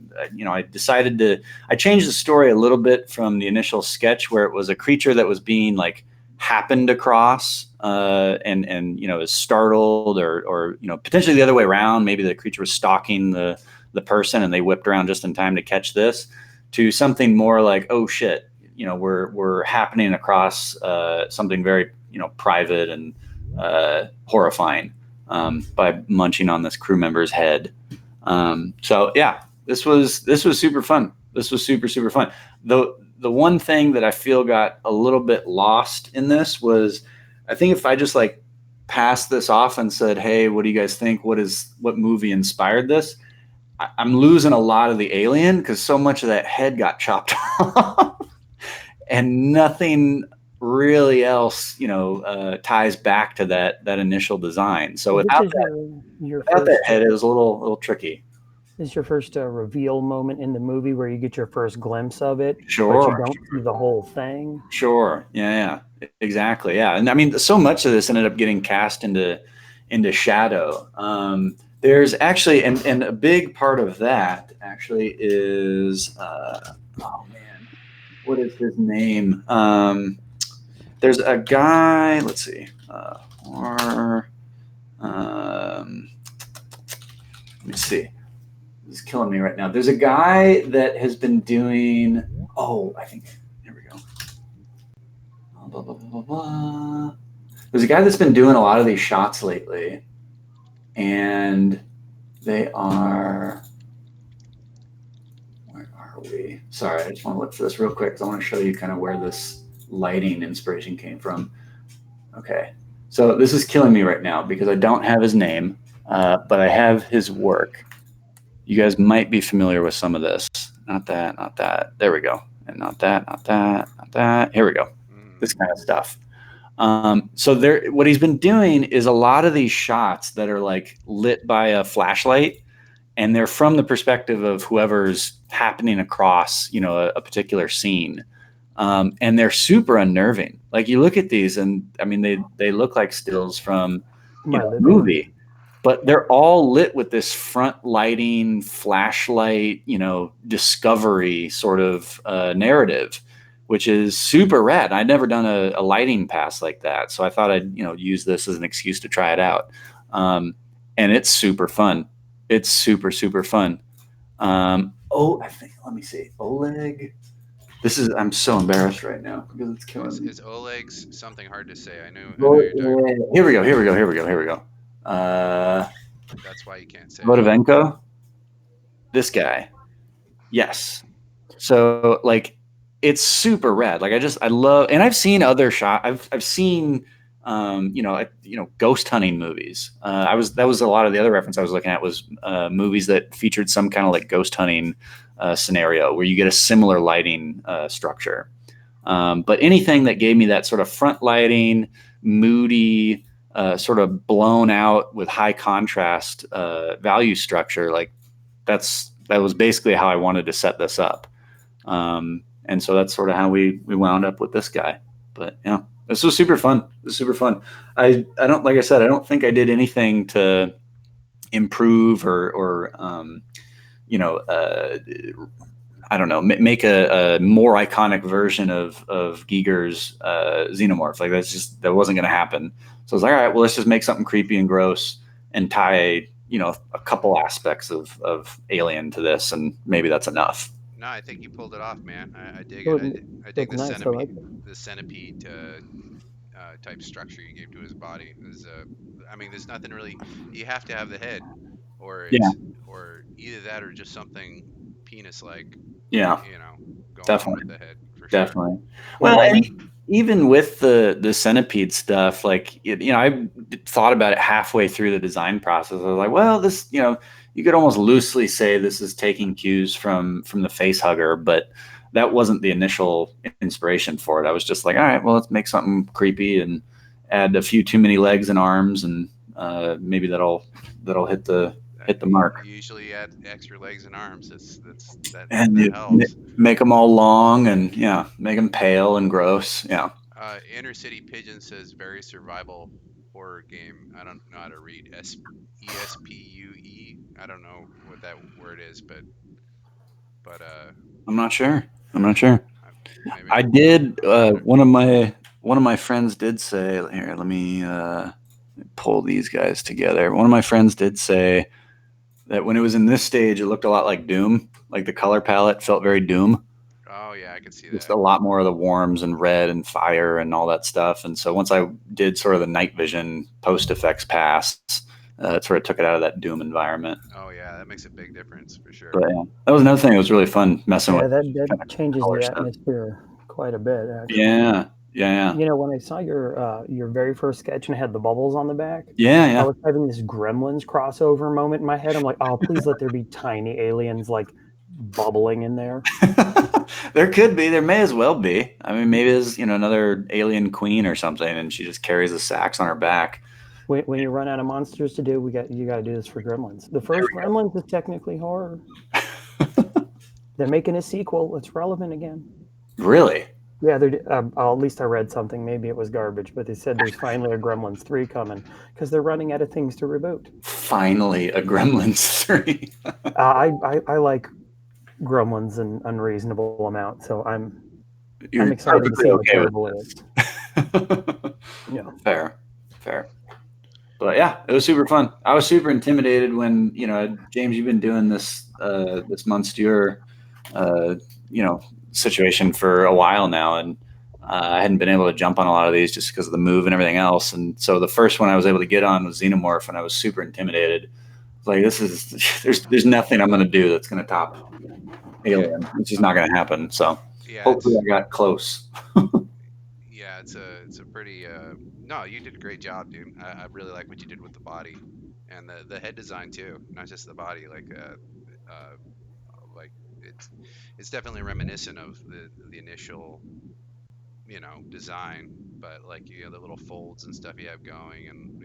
changed the story a little bit from the initial sketch where it was a creature that was being like happened across, and is startled, or potentially the other way around. Maybe the creature was stalking the person and they whipped around just in time to catch this, to something more like, oh shit, we're happening across something very private and horrifying, by munching on this crew member's head. So yeah, this was super fun. This was super fun. The one thing that I feel got a little bit lost in this was, I think if I just like passed this off and said, hey, what do you guys think? What movie inspired this? I'm losing a lot of the alien, because so much of that head got chopped off and nothing really else ties back to that initial design. So without that head, it was a little tricky. This is your first reveal moment in the movie where you get your first glimpse of it, Sure, but you don't see the whole thing. Sure, yeah, exactly, yeah. And I mean, so much of this ended up getting cast into shadow. There's actually, and a big part of that actually is, oh man, what is his name? There's a guy. Let's see, let me see. This is killing me right now. There's a guy that has been doing. Oh, I think. Here we go. Blah, blah, blah, blah, blah. There's a guy that's been doing a lot of these shots lately, and they are. Where are we? Sorry, I just want to look for this real quick because I want to show you kind of where this lighting inspiration came from. Okay, so this is killing me right now because I don't have his name, but I have his work. You guys might be familiar with some of this. Not that, not that. There we go. And not that, not that, not that. Here we go. This kind of stuff. So what he's been doing is a lot of these shots that are like lit by a flashlight, and they're from the perspective of whoever's happening across, a particular scene. And they're super unnerving. Like you look at these, and I mean, they look like stills from a movie, but they're all lit with this front lighting, flashlight, discovery sort of narrative, which is super rad. I'd never done a lighting pass like that, so I thought I'd use this as an excuse to try it out. And it's super fun. It's super fun. I think, let me see, Oleg. I'm so embarrassed right now because it's killing me. Is Oleg's something hard to say? I know you're talking. Here we go. Here we go. Here we go. Here we go. Uh, That's why you can't say it. Vodovenko, this guy. Yes. So like, it's super rad. Like I love, and I've seen other shot. I've seen, ghost hunting movies. That was a lot of the other reference I was looking at was movies that featured some kind of like ghost hunting scenario where you get a similar lighting structure. But anything that gave me that sort of front lighting, moody, sort of blown out with high contrast value structure, like that was basically how I wanted to set this up. And so that's sort of how we wound up with this guy. But yeah, this was super fun. This was super fun. I don't, like I said, I don't think I did anything to improve or I don't know, make a more iconic version of Giger's Xenomorph. Like that wasn't going to happen. So I was like, all right, well, let's just make something creepy and gross and tie, a couple aspects of Alien to this, and maybe that's enough. No, I think you pulled it off, man. I dig Look, it. I dig look nice. I like it. the centipede type structure you gave to his body. I mean, there's nothing really. You have to have the head, or Yeah, or either that or just something penis-like, yeah, going on with definitely. the head for sure. Definitely. Well, and even with the centipede stuff, like I thought about it halfway through the design process. I was like, well, this, you could almost loosely say this is taking cues from the face hugger, but that wasn't the initial inspiration for it. I was just like, all right, well, let's make something creepy and add a few too many legs and arms, and maybe that'll hit the mark. You usually add extra legs and arms. And That helps. make them all long and make them pale and gross. Yeah. Inner City Pigeon says very survival horror game. I don't know how to read ESPUE. I don't know what that word is, but I'm not sure. maybe I did. One of my friends did say, here, let me pull these guys together. One of my friends did say that when it was in this stage, it looked a lot like Doom. Like the color palette felt very Doom. Oh yeah, I can see Just that. a lot more of the warms and red and fire and all that stuff. And so once I did sort of the night vision post effects pass, it sort of took it out of that Doom environment. Oh yeah, that makes a big difference for sure. But yeah, that was another thing. It was really fun messing with. That changes the atmosphere quite a bit. Actually. Yeah. When I saw your very first sketch and it had the bubbles on the back, Yeah. I was having this Gremlins crossover moment in my head. I'm like, oh, please let there be tiny aliens like bubbling in there. There could be. There may as well be. I mean, maybe there's another alien queen or something, and she just carries the sacks on her back. When you run out of monsters to do, you got to do this for Gremlins. The first Gremlins is technically horror. They're making a sequel. It's relevant again. Really? Yeah, at least I read something. Maybe it was garbage, but they said there's finally a Gremlins 3 coming because they're running out of things to reboot. Finally, a Gremlins 3. I like Gremlins an unreasonable amount, so I'm excited to see how terrible it is. Yeah, fair. But yeah, it was super fun. I was super intimidated when James, you've been doing this Monstieur, situation for a while now, and I hadn't been able to jump on a lot of these just because of the move and everything else. And so the first one I was able to get on was Xenomorph, and I was super intimidated. Like, there's nothing I'm going to do that's going to top Alien. Yeah. It's just not going to happen. So yeah, hopefully I got close. Yeah, it's a pretty. No, you did a great job, dude. I really like what you did with the body and the head design too, not just the body. Like it's definitely reminiscent of the initial design, but like the little folds and stuff you have going, and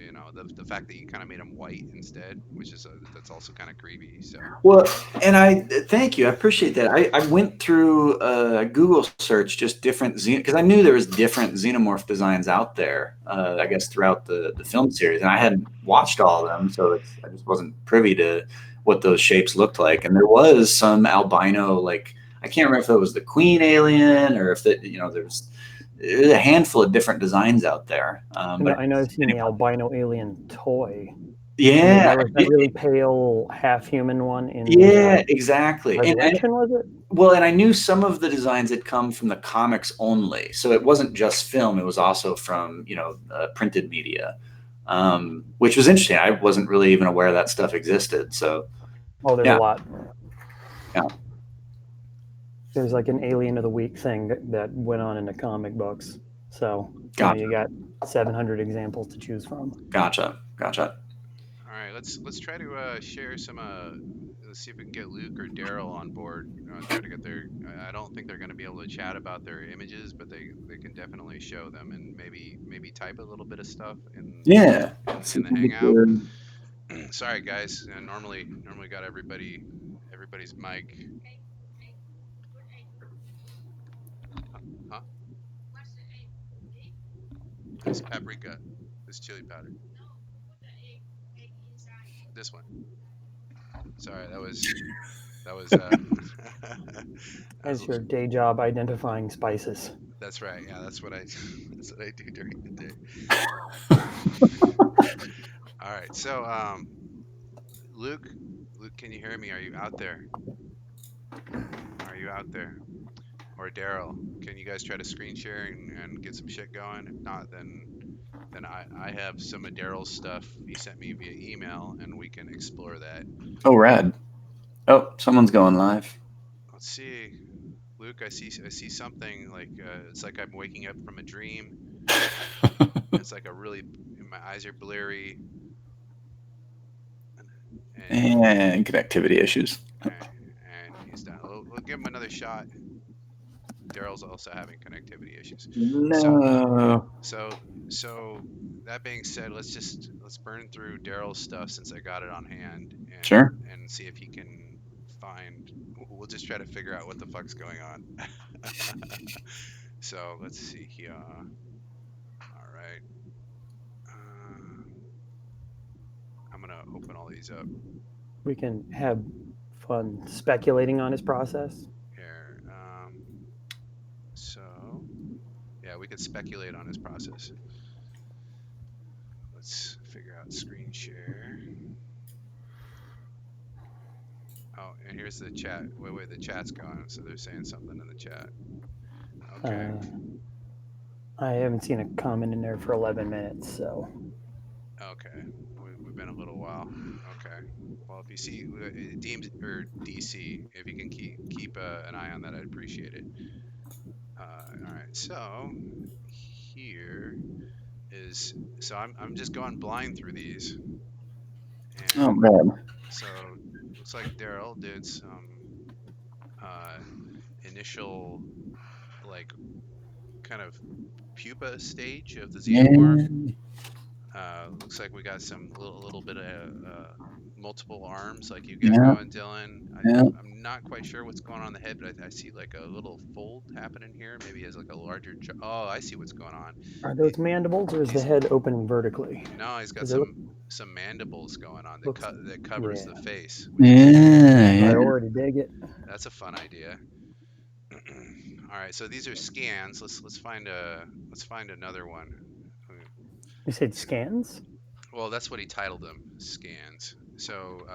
the fact that you kind of made them white instead, which is that's also kind of creepy. So well, and I thank you, I appreciate that. I went through a Google search, just different because I knew there was different Xenomorph designs out there, I guess throughout the film series, and I hadn't watched all of them, so I just wasn't privy to what those shapes looked like. And there was some albino, like I can't remember if it was the queen alien or if there's a handful of different designs out there. I know I've seen the albino alien toy. And then Yeah, there was that really pale, half-human one in yeah, exactly. Resurrection, was it? Well, and I knew some of the designs had come from the comics only, so it wasn't just film; it was also from printed media, which was interesting. I wasn't really even aware that stuff existed. So Oh, there's a yeah, lot. yeah, There's like an Alien of the Week thing that went on in the comic books. So gotcha, you got 700 examples to choose from. gotcha. All right, let's try to share some. Let's see if we can get Luke or Daryl on board. Try to get their. I don't think they're going to be able to chat about their images, but they can definitely show them and maybe type a little bit of stuff Yeah. in the hangout. Sorry guys, normally got everybody's mic. Huh? This paprika, this chili powder, this one. Sorry, that was As your day job identifying spices. that's right. Yeah, that's what I that's what I do during the day. All right. So Luke, can you hear me? Are you out there? Are you out there? Or Daryl, can you guys try to screen share and get some shit going? If not, then I have some of Daryl's stuff he sent me via email, and we can explore that. Oh, rad. Oh, someone's going live. Let's see, Luke. I see something like it's like I'm waking up from a dream. It's like my eyes are blurry. And connectivity issues. And he's done. We'll give him another shot. Daryl's also having connectivity issues. No. So that being said, let's burn through Daryl's stuff since I got it on hand Sure. and see if he can find. We'll just try to figure out what the fuck's going on. So let's see here. All right. I'm gonna open all these up We can have fun speculating on his process. here. So yeah, we could speculate on his process. Let's figure out screen share. Oh, and here's the chat. Wait, the chat's gone, so they're saying something in the chat. Okay. I haven't seen a comment in there for 11 minutes, so. Okay. We've been a little while. Okay. Well, if you see DC, if you can keep an eye on that, I'd appreciate it. All right. So here is I'm just going blind through these. And Oh, man. so looks like Daryl did some initial like kind of pupa stage of the Xenomorph. Looks like we got some little bit of multiple arms like you got going, Dylan. I'm not quite sure what's going on in the head, but I see like a little fold happening here. Maybe he has like a larger jaw. Oh, I see what's going on. Are those mandibles, or is the head opening vertically? No, he's got some mandibles going on that covers the face. I already dig it. That's a fun idea. All right, so these are scans. Let's find another one. You said scans? Well, that's what he titled them, scans. So,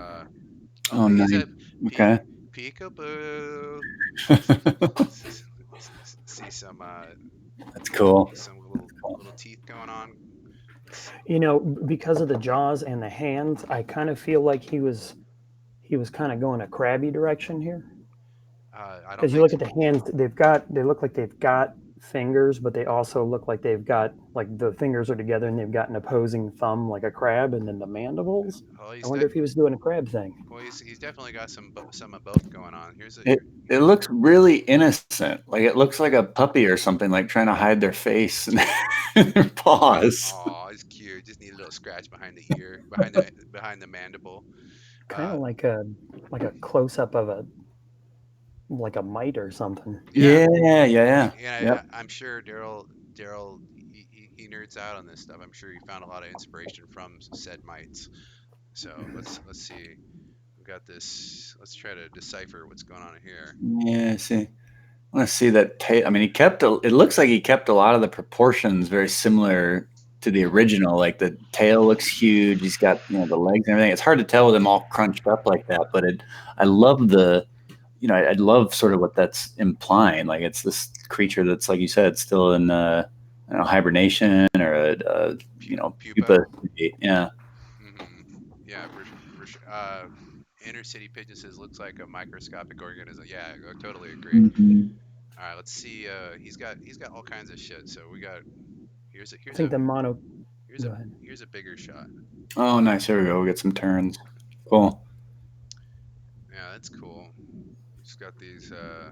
nice. Okay. Peekaboo. See some. That's cool. Some little teeth going on. Because of the jaws and the hands, I kind of feel like he was kind of going a crabby direction here. Because you look at the hands, they look like they've got fingers, but they also look like they've got, like, the fingers are together and they've got an opposing thumb like a crab, and then the mandibles. I wonder if he was doing a crab thing. Well, he's definitely got some of both going on. It looks really innocent. Like it looks like a puppy or something, like trying to hide their face and their paws. Oh, it's cute. Just need a little scratch behind the ear, behind the mandible. Kind of like a close up of a mite or something. Yeah. I'm sure Daryl he nerds out on this stuff. I'm sure he found a lot of inspiration from said mites. So let's see. We've got this. Let's try to decipher what's going on here. Yeah, see. I want to see that tail. I mean, it looks like he kept a lot of the proportions very similar to the original. Like the tail looks huge. He's got the legs and everything. It's hard to tell with him all crunched up like that, but I love I love sort of what that's implying. Like it's this creature that's, like you said, still in I don't know, hibernation or a Pupa. pupa state. Yeah. Yeah, for sure. Inner city pigeon says looks like a microscopic organism. Yeah, I totally agree. Mm-hmm. All right, let's see. He's got all kinds of shit. So we got here's a I here's think a the mono. here's a Go ahead. here's a bigger shot. Oh, nice. There we go. We get some turns. Cool. Yeah, that's cool. He's got these. I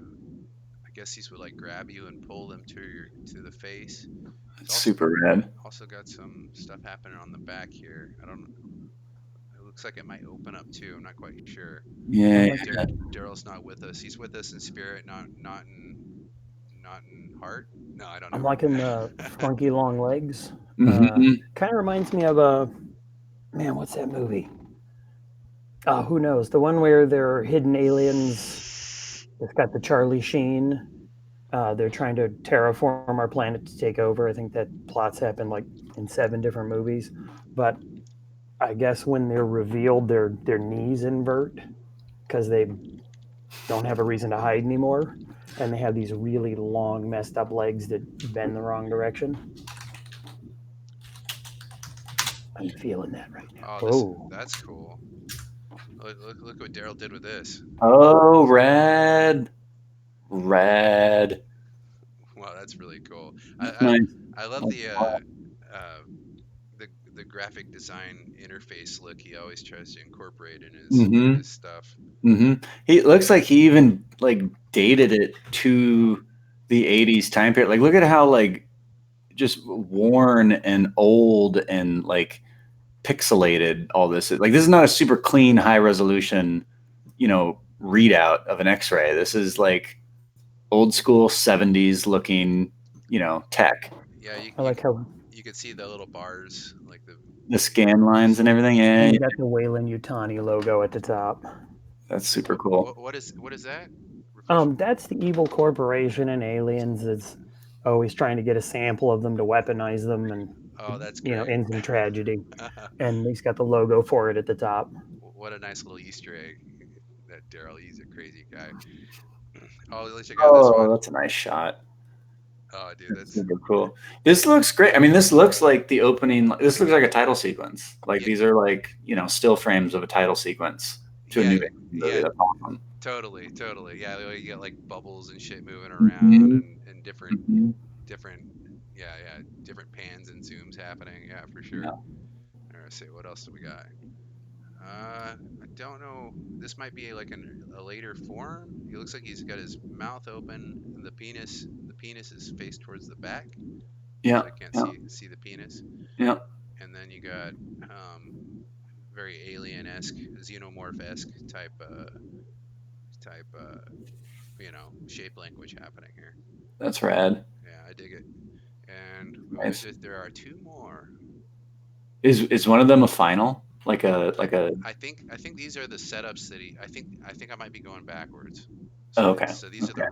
guess these would like grab you and pull them to the face. It's It's super rad. also got some stuff happening on the back here. I don't. It looks like it might open up too. I'm not quite sure. Yeah. Like, Daryl's not with us. He's with us in spirit, not in heart. No, I don't I'm know. liking the funky long legs. Mm-hmm. Kind of reminds me of man. What's that movie? Who knows? The one where they're hidden aliens. It's got the Charlie Sheen. They're trying to terraform our planet to take over. I think that plots happen like in 7 different movies. But I guess when they're revealed, their knees invert because they don't have a reason to hide anymore, and they have these really long, messed up legs that bend the wrong direction. I'm feeling that right now. Oh, Oh, that's cool. Look what Daryl did with this. Oh, rad. Rad. Wow, that's really cool. That's I nice. I love uh the graphic design interface look he always tries to incorporate in Mm-hmm. his stuff. Mm-hmm. He looks like he even like dated it to the 80s time period. Like look at how like just worn and old and like pixelated all this is. Like this is not a super clean high resolution, readout of an X-ray. This is like old school 70s looking, tech. Yeah, I like how you can see the little bars like The scan lines and everything. and Yeah, you got the Wayland Yutani logo at the top. that's super cool. what is that? Refresh. That's the evil corporation and aliens. It's always trying to get a sample of them to weaponize them, and Oh, that's great. ends in tragedy. And he's got the logo for it at the top. What a nice little Easter egg that Daryl. He's a crazy guy. Oh, let's check out this Oh, one. that's a nice shot. Oh, dude, That's super cool. This looks great. I mean, this looks like the opening. This looks like a title sequence. Like yeah, these are like still frames of a title sequence to a yeah, new movie. yeah. That's awesome. Totally. Yeah, you get like bubbles and shit moving around Mm-hmm. and Mm-hmm. different, different pans and zooms happening. Yeah, for sure. Yeah, All right, let's see, what else do we got? I don't know. This might be like a later form. He looks like he's got his mouth open, and the penis is faced towards the back, yeah, so I can't yeah, see the penis. yeah. And then you got very alien-esque, xenomorph-esque type shape language happening here. That's rad. Yeah, I dig it. And Nice. there are 2 more. Is one of them a final? Like a. I think these are the setups that I think I might be going backwards. Oh, okay. So these Okay. are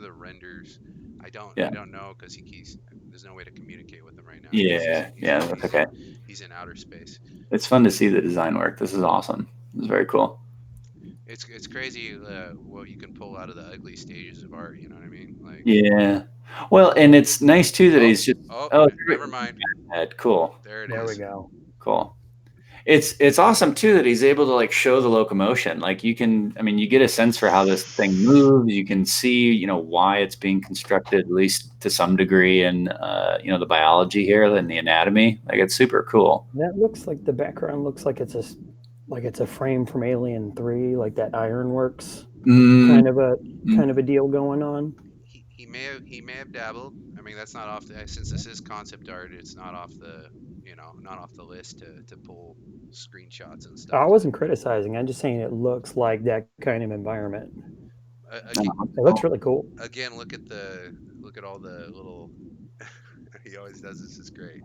the renders. I Yeah. don't know because there's no way to communicate with him right now. Yeah. Yeah. That's okay. He's in outer space. It's fun to see the design work. This is awesome. This is very cool. It's crazy what you can pull out of the ugly stages of art. You know what I mean? Like Yeah. Well, and it's nice too that he's just. Oh, never mind. cool. There it There we is. go. Cool. It's awesome too that he's able to like show the locomotion. Like you get a sense for how this thing moves. You can see, why it's being constructed, at least to some degree, in the biology here and the anatomy. Like it's super cool. That looks like the background looks like it's a frame from Alien 3, like that Ironworks Mm, kind of a deal going on. He may have dabbled. I mean, that's not off since this is concept art. It's not off the not off the list to pull screenshots and stuff. I wasn't criticizing. I'm just saying it looks like that kind of environment. Again, It looks really cool. look at all the little. He always does this. Is great.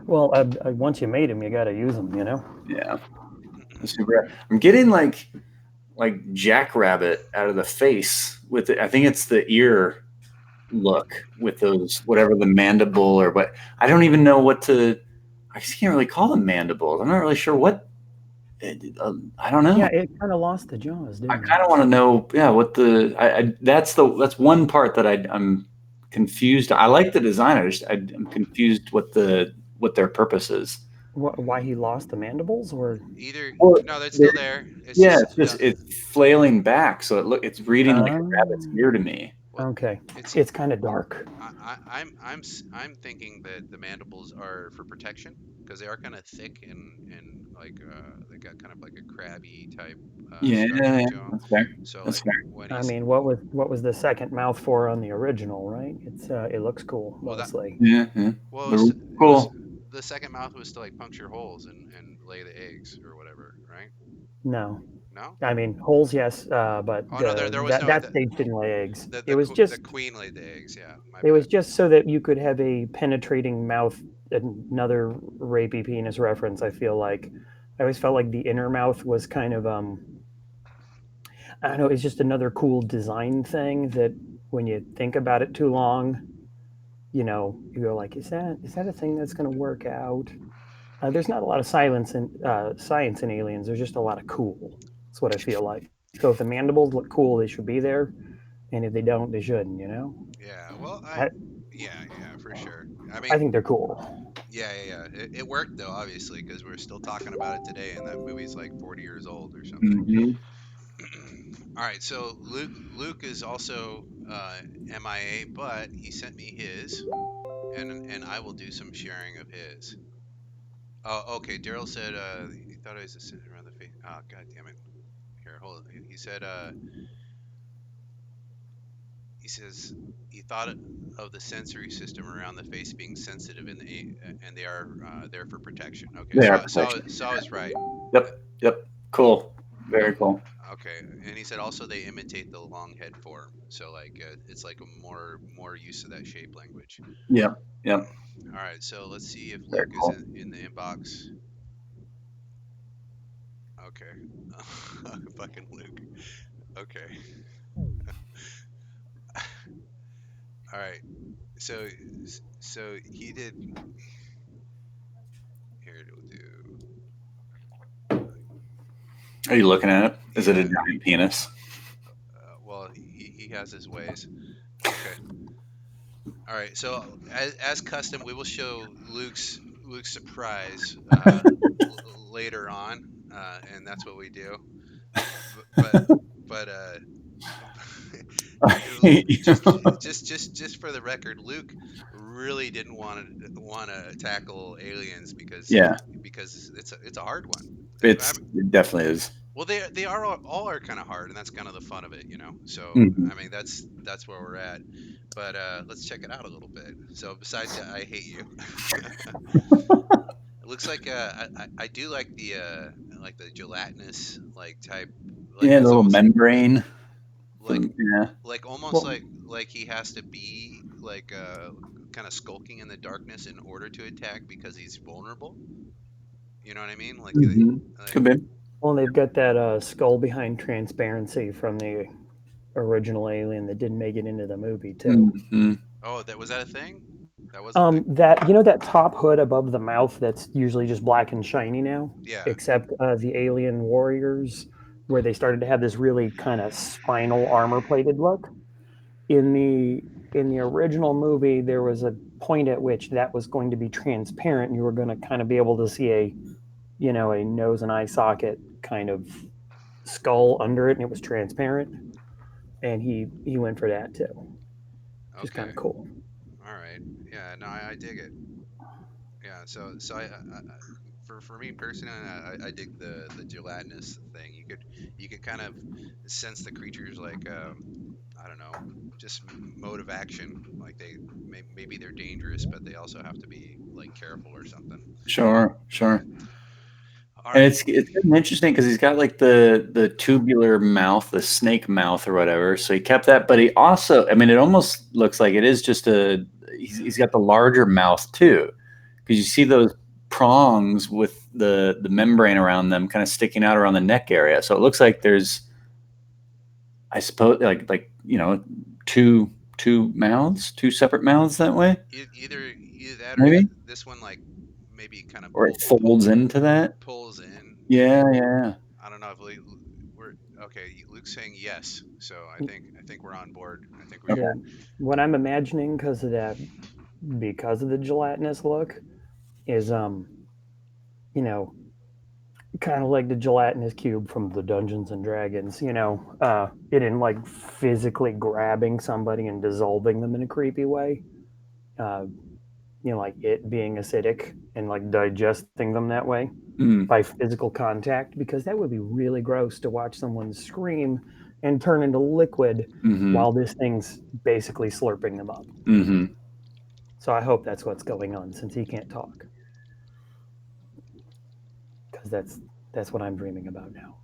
Well, once you made them, you got to use them. yeah. Super. I'm getting like jackrabbit out of the face with it. I think it's the ear look with those, whatever the mandible or what. I don't even know what to. I just can't really call them mandibles. I'm not really sure what. I don't know. Yeah, it kind of lost the jaws, I didn't it? kind of want to know, yeah, what the. That's one part that I'm confused. I like the design. I'm confused what their purpose is. Why he lost the mandibles, or Either Well, no, that's there- still there. It's yeah, just it's just it's flailing back, so it's reading like a rabbit's um, ear to me. well, okay, it's it's kind of dark. I'm thinking that the mandibles are for protection because they are kind of thick and like they got kind of like a crabby type Yeah, structure yeah, to them. that's fair. So That's like fair. when I he's mean, what was the second mouth for on the original, right? It looks cool well that mostly. Yeah, yeah. well They're it was cool. the second mouth was to like puncture holes and lay the eggs or whatever, right? No, No? I mean holes, yes, but Oh no, there was no that stage didn't lay eggs. It was the just queen laid the eggs. Yeah, my it was bad. just so that you could have a penetrating mouth. Another rapey penis reference. I feel like I always felt like the inner mouth was kind of I don't know. It's just another cool design thing that when you think about it too long, you go like, is that a thing that's going to work out? There's not a lot of science in aliens. There's just a lot of cool. That's what I feel like. So if the mandibles look cool, they should be there, and if they don't, they shouldn't. Yeah, well, I yeah, for sure. I I mean, think they're cool. yeah. It worked though, obviously, because we're still talking about it today, and that movie's like 40 years old or something. Hmm. All right, so Luke is also MIA, but he sent me his, and I will do some sharing of his. Oh, okay. Daryl said he thought I was just sitting around the face. Oh, god damn it. Here, hold on. He said he says he thought of the sensory system around the face being sensitive and they are there for protection. Okay, They so are so protection. I was right. Uh, Yep. Yep. Cool. oh, Very cool. okay, and he said also they imitate the long head form, so like it's like a more use of that shape language. Yep. Yep. All right, so let's see if Very Luke is cool. in the inbox. Okay, fucking Luke. Okay, all right. So so he did. Here it'll do. Are you looking at it? Is it a Yeah. giant penis? Well, he has his ways. Okay. All right. So as custom, we will show Luke's surprise later on, and that's what we do. But but just for the record, Luke really didn't want to tackle aliens Yeah, because it's a hard one. it definitely is. Well, they are all are kind of hard, and that's kind of the fun of it, you know. So Hmm. I mean, that's where we're at. But let's check it out a little bit. So besides, I hate you. It looks like I do like the gelatinous like type, like Yeah, the it's little almost membrane. like Yeah. almost Well, like he has to be like kind of skulking in the darkness in order to attack because he's vulnerable. You know what I mean? Hmm. Like Could be. well, they've got that skull behind transparency from the original Alien that didn't make it into the movie too. Hmm. oh, that was that a thing? That was a thing. That that top hood above the mouth that's usually just black and shiny now, Yeah. except the Alien Warriors, where they started to have this really kind of spinal armor plated look. In the original movie, there was a point at which that was going to be transparent, and you were going to kind of be able to see a nose and eye socket kind of skull under it, and it was transparent. And he went for that too, which is kind Okay. of cool. All right. Yeah. No, I dig it. Yeah. So for me personally, I dig the gelatinous thing. You could kind of sense the creatures like I don't know, just mode of action. Like maybe they're dangerous, but they also have to be like careful or something. Sure. Sure. All And right. it's kind of interesting because he's got like the tubular mouth, the snake mouth or whatever. So he kept that, but he also, I mean, it almost looks like it is just he's got the larger mouth too, because you see those prongs with the membrane around them kind of sticking out around the neck area. So it looks like there's, I suppose, like two two mouths, two separate mouths that way, Either that or maybe, this one like maybe kind of or it folds into that. pulls in. Yeah, yeah. I don't know if we're okay. Luke's saying yes, so I think we're on board. I think we. Yeah, Okay. what I'm imagining because of the gelatinous look is you know, kind of like the gelatinous cube from the Dungeons and Dragons. It in like physically grabbing somebody and dissolving them in a creepy way. Uh, like it being acidic and like digesting them that way Mm, by physical contact, because that would be really gross to watch someone scream and turn into liquid mm-hmm. while this thing's basically slurping them up. Mm-hmm. So I hope that's what's going on since he can't talk, because that's what I'm dreaming about now.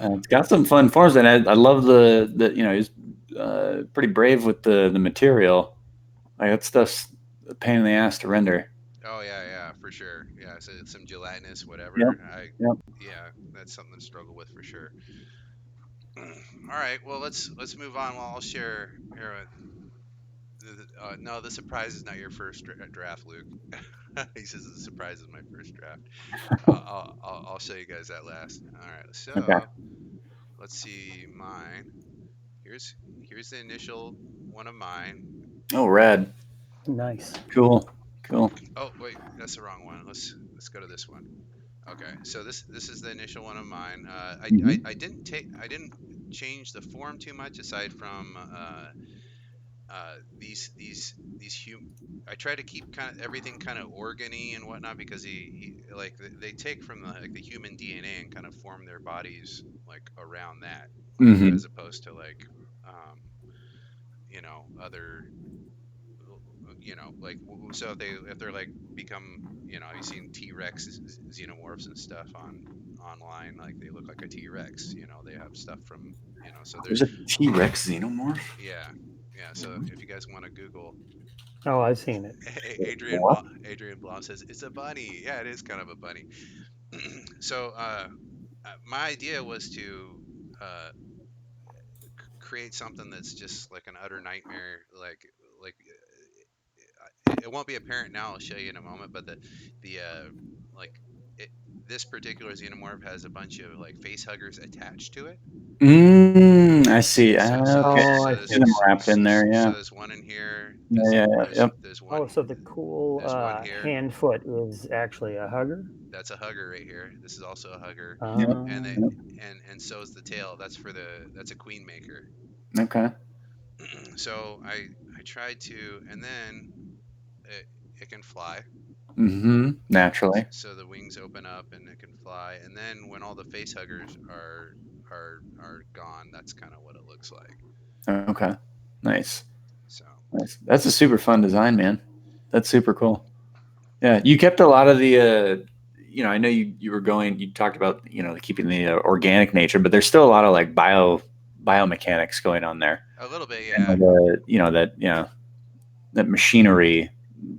It's got some fun forms, and I love the he's pretty brave with the material. Like that stuff's a pain in the ass to render. Oh yeah, for sure. Yeah, so some gelatinous, Yep. whatever. Yep. Yeah, that's something to struggle with for sure. All right, well let's move on. Well, I'll share here. No, the surprise is not your first draft, Luke. He says the surprise is my first draft. I'll show you guys that last. All right, Okay. so let's see mine. Here's here's the initial one of mine. Oh, rad. Nice. Cool. Cool. Oh wait, that's the wrong one. Let's go to this one. Okay, so this is the initial one of mine. Hmm. I didn't change the form too much aside from these I try to keep kind of everything kind of organy and whatnot because he like they take from the human DNA and kind of form their bodies like around that, like Hmm. as opposed to like um, other like so if they're like become you've seen T-Rex xenomorphs and stuff online, like they look like a T-Rex, they have stuff from so they're There's a T-Rex xenomorph. yeah, yeah. So if you guys want to Google Oh, I've seen it. What? Adrian Blom says it's a bunny. Yeah, it is kind of a bunny. So my idea was to uh, create something that's just like an utter nightmare. Like it won't be apparent now. I'll show you in a moment. But the like it, this particular xenomorph has a bunch of like face huggers attached to it. I see. Okay. Oh, I See see. them wrapped in there. So Yeah. there's one in here. Yeah. Yeah. Yeah. Yep. One Oh, so the cool there's one here. hand foot is actually a hugger. That's a hugger right here. This is also a hugger, Yep. and they Um, and so is the tail. That's a queen maker. Okay. So I tried to, and then it it can fly. Mm-hmm. Naturally. So the wings open up and it can fly. And then when all the face huggers are gone, that's kind of what it looks like. Okay. Nice. So Nice. That's a super fun design, man. That's super cool. Yeah, you kept a lot of the. I know you were going. You talked about keeping the organic nature, but there's still a lot of like biomechanics going on there, a little bit, and yeah. that machinery,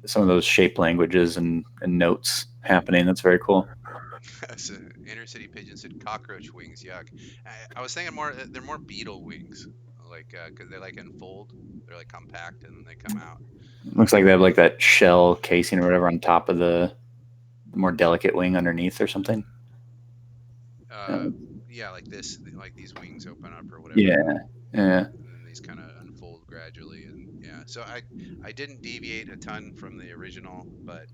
some of those shape languages and notes happening. That's very cool. So inner city pigeon said cockroach wings, yuck. I was thinking more. They're more beetle wings, like because they like unfold. They're like compact and then they come out. Looks like they have like that shell casing or whatever on top of the more delicate wing underneath or something. Uh, yeah, like this, like these wings open up or whatever, Yeah, yeah. and then these kind of unfold gradually, and yeah. So I didn't deviate a ton from the original, but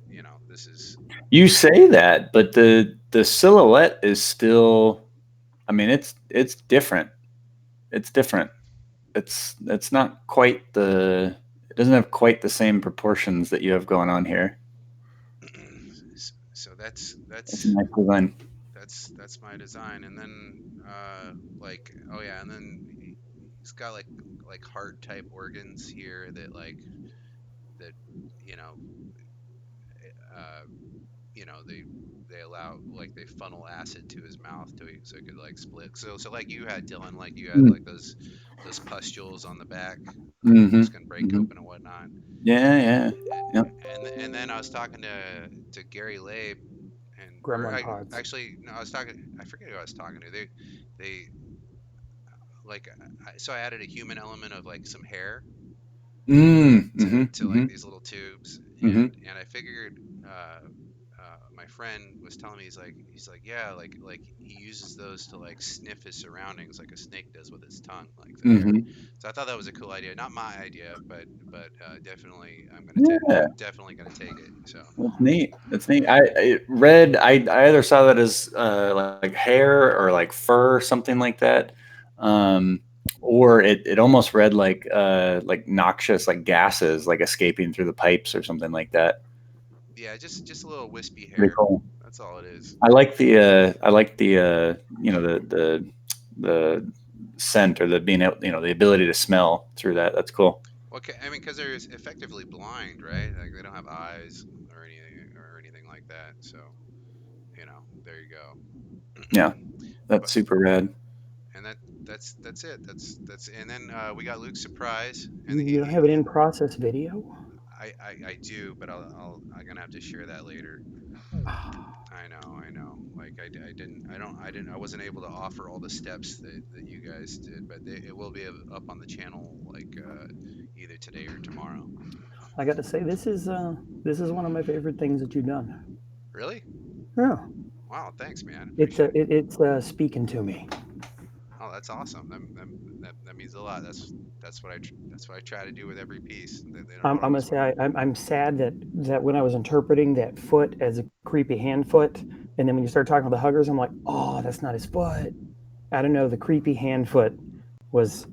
this is You say that, but the silhouette is still. I mean, it's different. It's different. It's not quite the. It doesn't have quite the same proportions that you have going on here. so It's a nice design. that's my design, and then like oh yeah, and then he's got like heart type organs here that that you know uh they allow like they funnel acid to his mouth so it could like split. So like you had Dylan, like you had Mm. like those pustules on the back, like Mm-hmm. those can break Mm-hmm. open and whatnot. Yeah, yeah. Yep. And then I was talking to Gary Labe and or gremlin pods. actually no, I was talking, I forget who I was talking to. They like so I added a human element of like some hair to like Mm-hmm. these little tubes, Mm-hmm. and I figured my friend was telling me he's like yeah like he uses those to like sniff his surroundings like a snake does with its tongue, like the hair. Mm-hmm. So I thought that was a cool idea, not my idea, but definitely Yeah. definitely gonna take it. So That's neat. That's neat. I read. I either saw that as like hair or like fur, something like that, um, or it almost read like noxious like gases like escaping through the pipes or something like that. yeah, just a little wispy Pretty hair. cool. That's all it is. I like the the scent or the being able, the ability to smell through that. That's cool. Well, I mean, because they're effectively blind, right? Like they don't have eyes or anything like that. So there you go. Yeah, that's But super rad. and that's it. That's and then we got Luke's surprise, and You don't have an in-process video? I do, but I'm gonna have to share that later. I know. Like I wasn't able to offer all the steps that you guys did, but it will be up on the channel like either today or tomorrow. I got to say, this is one of my favorite things that you've done. Really? Yeah, Wow, thanks, man. Appreciate it. it's speaking to me. Oh, that's awesome. That means a lot. That's what I try to do with every piece. They don't I'm gonna always. say I'm sad that when I was interpreting that foot as a creepy hand foot, and then when you start talking about the huggers, I'm like, oh, that's not his foot. I don't know. The creepy hand foot was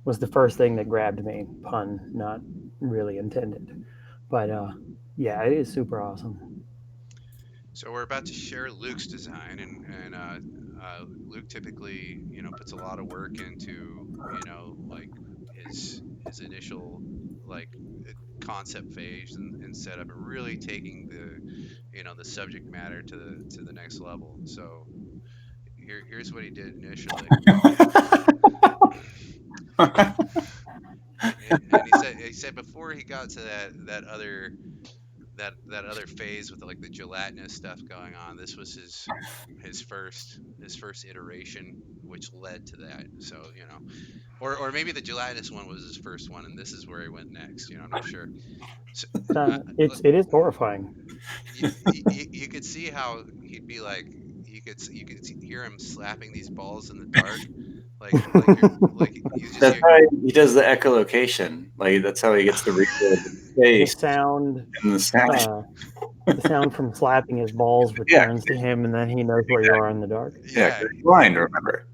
was the first thing that grabbed me. Pun not really intended, but yeah, it is super awesome. So we're about to share Luke's design, Luke typically, puts a lot of work into, like his initial like concept phase and setup, and really taking the subject matter to the next level. So here's what he did initially. And he said before he got to that other phase with like the gelatinous stuff going on, this was his first iteration, which led to that. So or maybe the gelatinous one was his first one, and this is where he went next. I'm not sure. So, It is horrifying. you could see how he'd be like, hear him slapping these balls in the dark, like you just That's hear. how he does the echolocation. Like that's how he gets the real of the The space sound, and the sound. uh, the sound from slapping his balls Yeah, returns to him, and then he knows where you are in the dark. yeah, Yeah, because he's blind. Remember?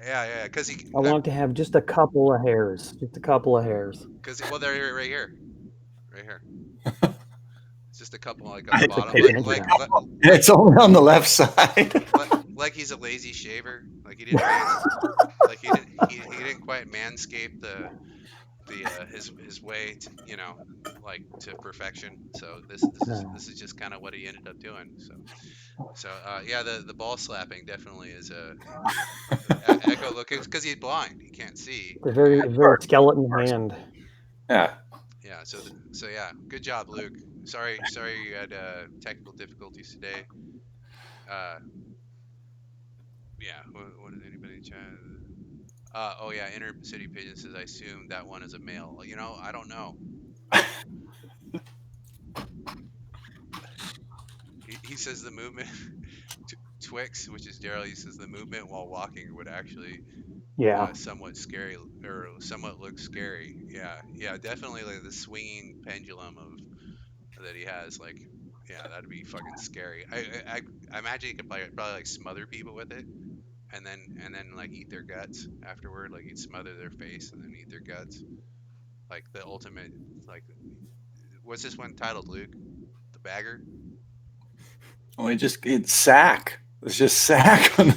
yeah, because he I want to have just a couple of hairs, just a couple of hairs. because well they're right here, right here. It's just a couple like on the It's, It's like bottom, taking like an inch like out. like like it's only on the left side. like he's a lazy shaver. Like he didn't like he didn't quite manscape his way to like to perfection. So No. this is just kind of what he ended up doing. So yeah, the ball slapping definitely is a echo look because he's blind, he can't see. It's a very skeleton hand. Yeah. Yeah, so yeah, good job, Luke. Sorry you had technical difficulties today. Uh, yeah, what did anybody chat? Oh yeah, Inner City Pigeon says I assume that one is a male. I don't know. He says the movement Twix, which is Daryl, he says the movement while walking would actually Yeah. somewhat scary or somewhat look scary. Yeah, definitely like the swinging pendulum of that he has. Like, yeah, that'd be fucking scary. I imagine he could probably like smother people with it, and then like eat their guts afterward. Like he'd smother their face and then eat their guts. Like the ultimate. Like, what's this one titled, Luke? The bagger. Well, it's sack. It's just sack on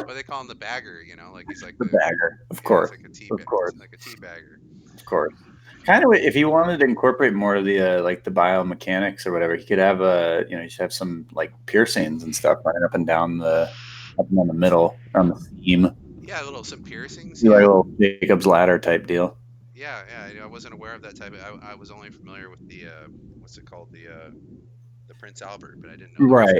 Well, they call him the bagger. Like he's like the bagger. Of yeah, he's course. like a Of course. tea bagger. Of course. Kind of, if you wanted to incorporate more of the like the biomechanics or whatever, he could have you just have some like piercings and stuff running up and down the middle on the seam, Yeah, some piercings. do like a Yeah, little Jacob's ladder type deal. yeah. I wasn't aware of that type. I was only familiar with the what's it called, the Prince Albert, but I didn't know there was Right.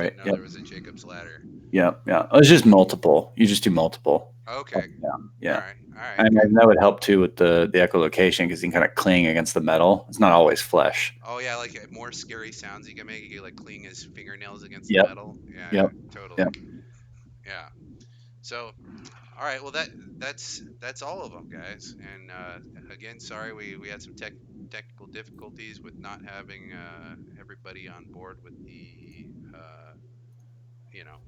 didn't know Yep. there was a Jacob's ladder. Yep. Yeah. It's just multiple. You just do multiple. Okay. Yeah. Yeah. All right, And good. that would help too with the echolocation because you can kind of cling against the metal. It's not always flesh. Oh yeah, like more scary sounds you can make. You can like clean his fingernails against the Yep. metal. Yeah, Yep. totally. Yep. Yeah. So, all right. Well, that's all of them, guys. And again, sorry we had some technical difficulties with not having everybody on board with uh,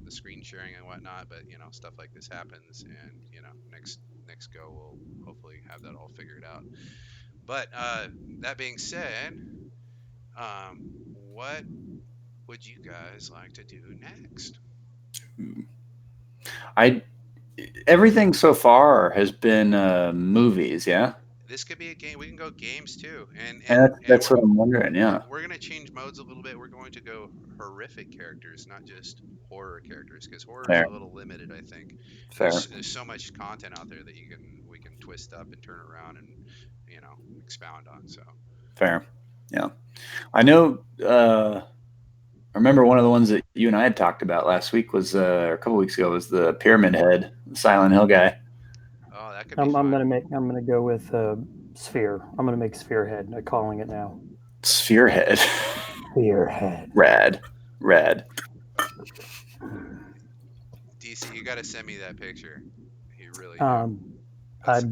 the screen sharing and whatnot. But stuff like this happens, and next go we'll hopefully have that all figured out. But that being said, what would you guys like to do next? I Everything so far has been movies. Yeah. This could be a game. We can go games too, and And and and that's what I'm wondering. Yeah. we're gonna change modes a little bit. We're going to go horrific characters, not just horror characters, because horror is Fair. a little limited. I think Fair. there's so much content out there that we can twist up and turn around and expound on. So Fair. Yeah. I know. I remember one of the ones that you and I had talked about last week was, or a couple weeks ago, was the Pyramid Head, the Silent Hill guy. oh, that could be I'm fun. gonna go with Sphere. I'm gonna make Sphere Head. I'm calling it now. Sphere Head. Sphere Head. Rad. DC, you got to send me that picture. You really do. I That's,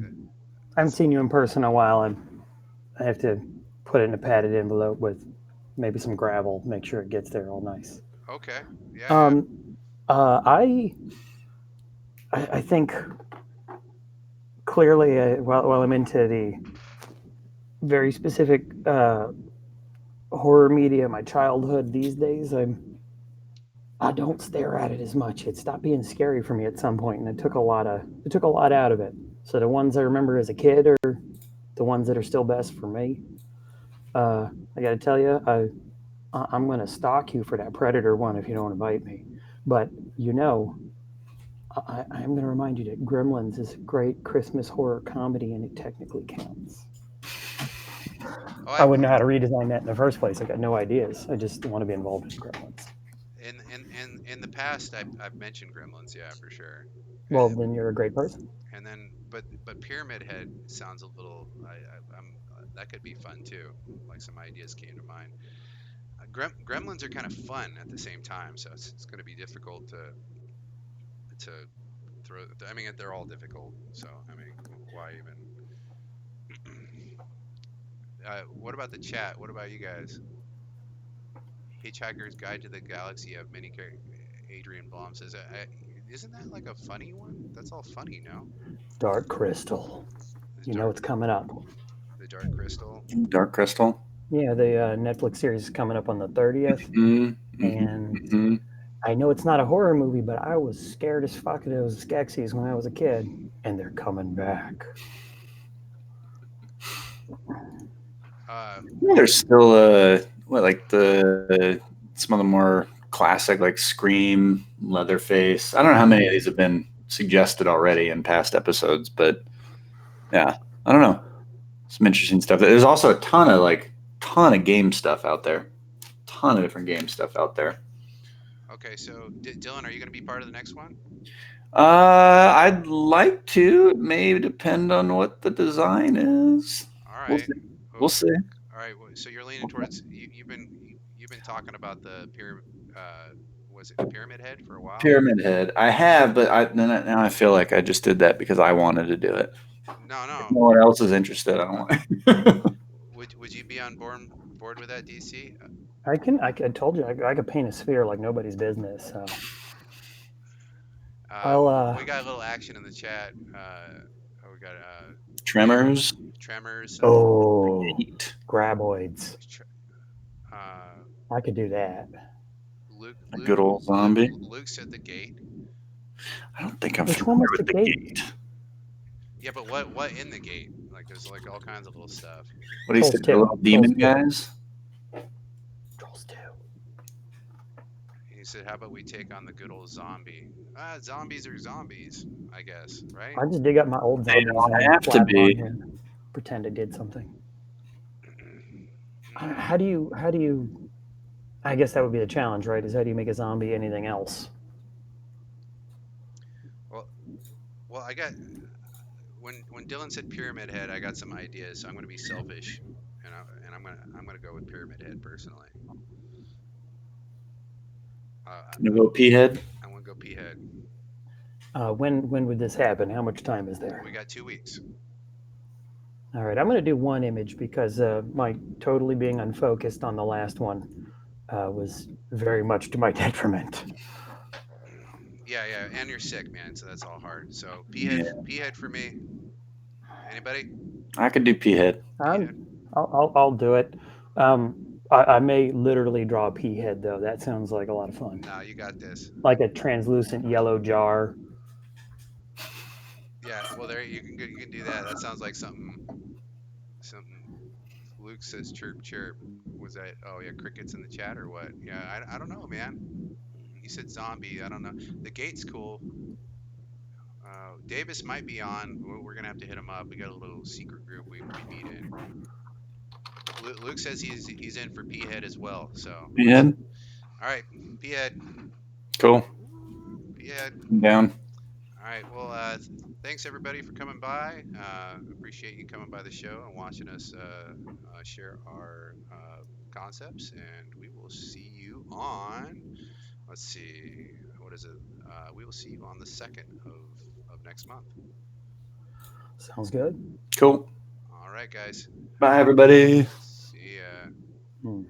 haven't seen you in person in a while. I have to put it in a padded envelope with maybe some gravel. Make sure it gets there all nice. okay. Yeah. I think clearly while I'm into the very specific horror media, my childhood these days, I don't stare at it as much. It stopped being scary for me at some point, and it took a lot out of it. So the ones I remember as a kid are the ones that are still best for me. I got to tell you, I'm going to stalk you for that Predator one if you don't invite me. But I'm going to remind you that Gremlins is a great Christmas horror comedy, and it technically counts. Oh, I wouldn't know how to redesign that in the first place. I got no ideas. I just want to be involved in Gremlins. in the past, I've mentioned Gremlins, yeah, for sure. Well, then you're a great person. And then, but Pyramid Head sounds a little. I'm that could be fun too. Like some ideas came to mind. Gremlins are kind of fun at the same time, so it's going to be difficult to throw. I mean, they're all difficult. So I mean, why even? What about the chat? What about you guys? Hitchhiker's Guide to the Galaxy of many characters. Adrian Blom says, "Isn't that like a funny one? That's all funny, no?" Dark Crystal. You know it's coming up. The Dark Crystal. Dark Crystal. Yeah, the Netflix series is coming up on the 30th, and Mm-hmm. I know it's not a horror movie, but I was scared as fuck of those Skeksis when I was a kid, and they're coming back. There's still like some of the more classic like Scream, Leatherface. I don't know how many of these have been suggested already in past episodes, but yeah, I don't know. Some interesting stuff. There's also a ton of game stuff out there. Ton of different game stuff out there. Okay, so Dylan, are you going to be part of the next one? I'd like to. It may depend on what the design is. All right. We'll see. All right. So you're leaning towards you've been talking about the pyramid. Was it the Pyramid Head for a while? Pyramid Head. I have, but now I feel like I just did that because I wanted to do it. No. If no one else is interested, I don't want. Would you be on board with that, DC? I told you I could paint a sphere like nobody's business. So. We got a little action in the chat. We got Tremors. Oh, graboids. I could do that. Luke, good old zombie. Luke's at the gate. I don't think I'm familiar with the gate. Yeah, but what in the gate? Like there's like all kinds of little stuff. What do you say? The little demon guys? Trolls 2. He said, "How about we take on the good old zombie?" Zombies are zombies, I guess, right? I just dig up my old zombies. They don't have to be. Pretend I did something. How do you I guess that would be the challenge, right? Is how do you make a zombie anything else? Well, well, I got when Dylan said Pyramid Head, I got some ideas. So I'm going to be selfish, and I'm gonna go with Pyramid Head personally. You go pea head. I'm gonna go P Head. When would this happen? How much time is there? We got 2 weeks. All right, I'm going to do one image because my totally being unfocused on the last one was very much to my detriment. Yeah, yeah, and you're sick, man. So that's all hard. So Yeah, P Head for me. Anybody? I could do pea head. P Um, Head. I'll do it. I may literally draw a pea head though. That sounds like a lot of fun. No, you got this. Like a translucent yellow jar. Yeah. Well, there you can do that. That sounds like something. Luke says chirp chirp. Was that? Oh yeah, crickets in the chat or what? Yeah, I don't know, man. He said zombie. I don't know. The gate's cool. Davis might be on. We're gonna have to hit him up. We got a little secret group we meet in. Luke says he's in for P head as well. So Pea head. all right, P head, Cool. P head. I'm down. All right. Well, thanks everybody for coming by. Appreciate you coming by the show and watching us share our concepts. And we will see you on. Let's see. What is it? We will see you on the 2nd of next month. Sounds good. Cool. All right, guys. Bye, everybody. See ya. Hmm.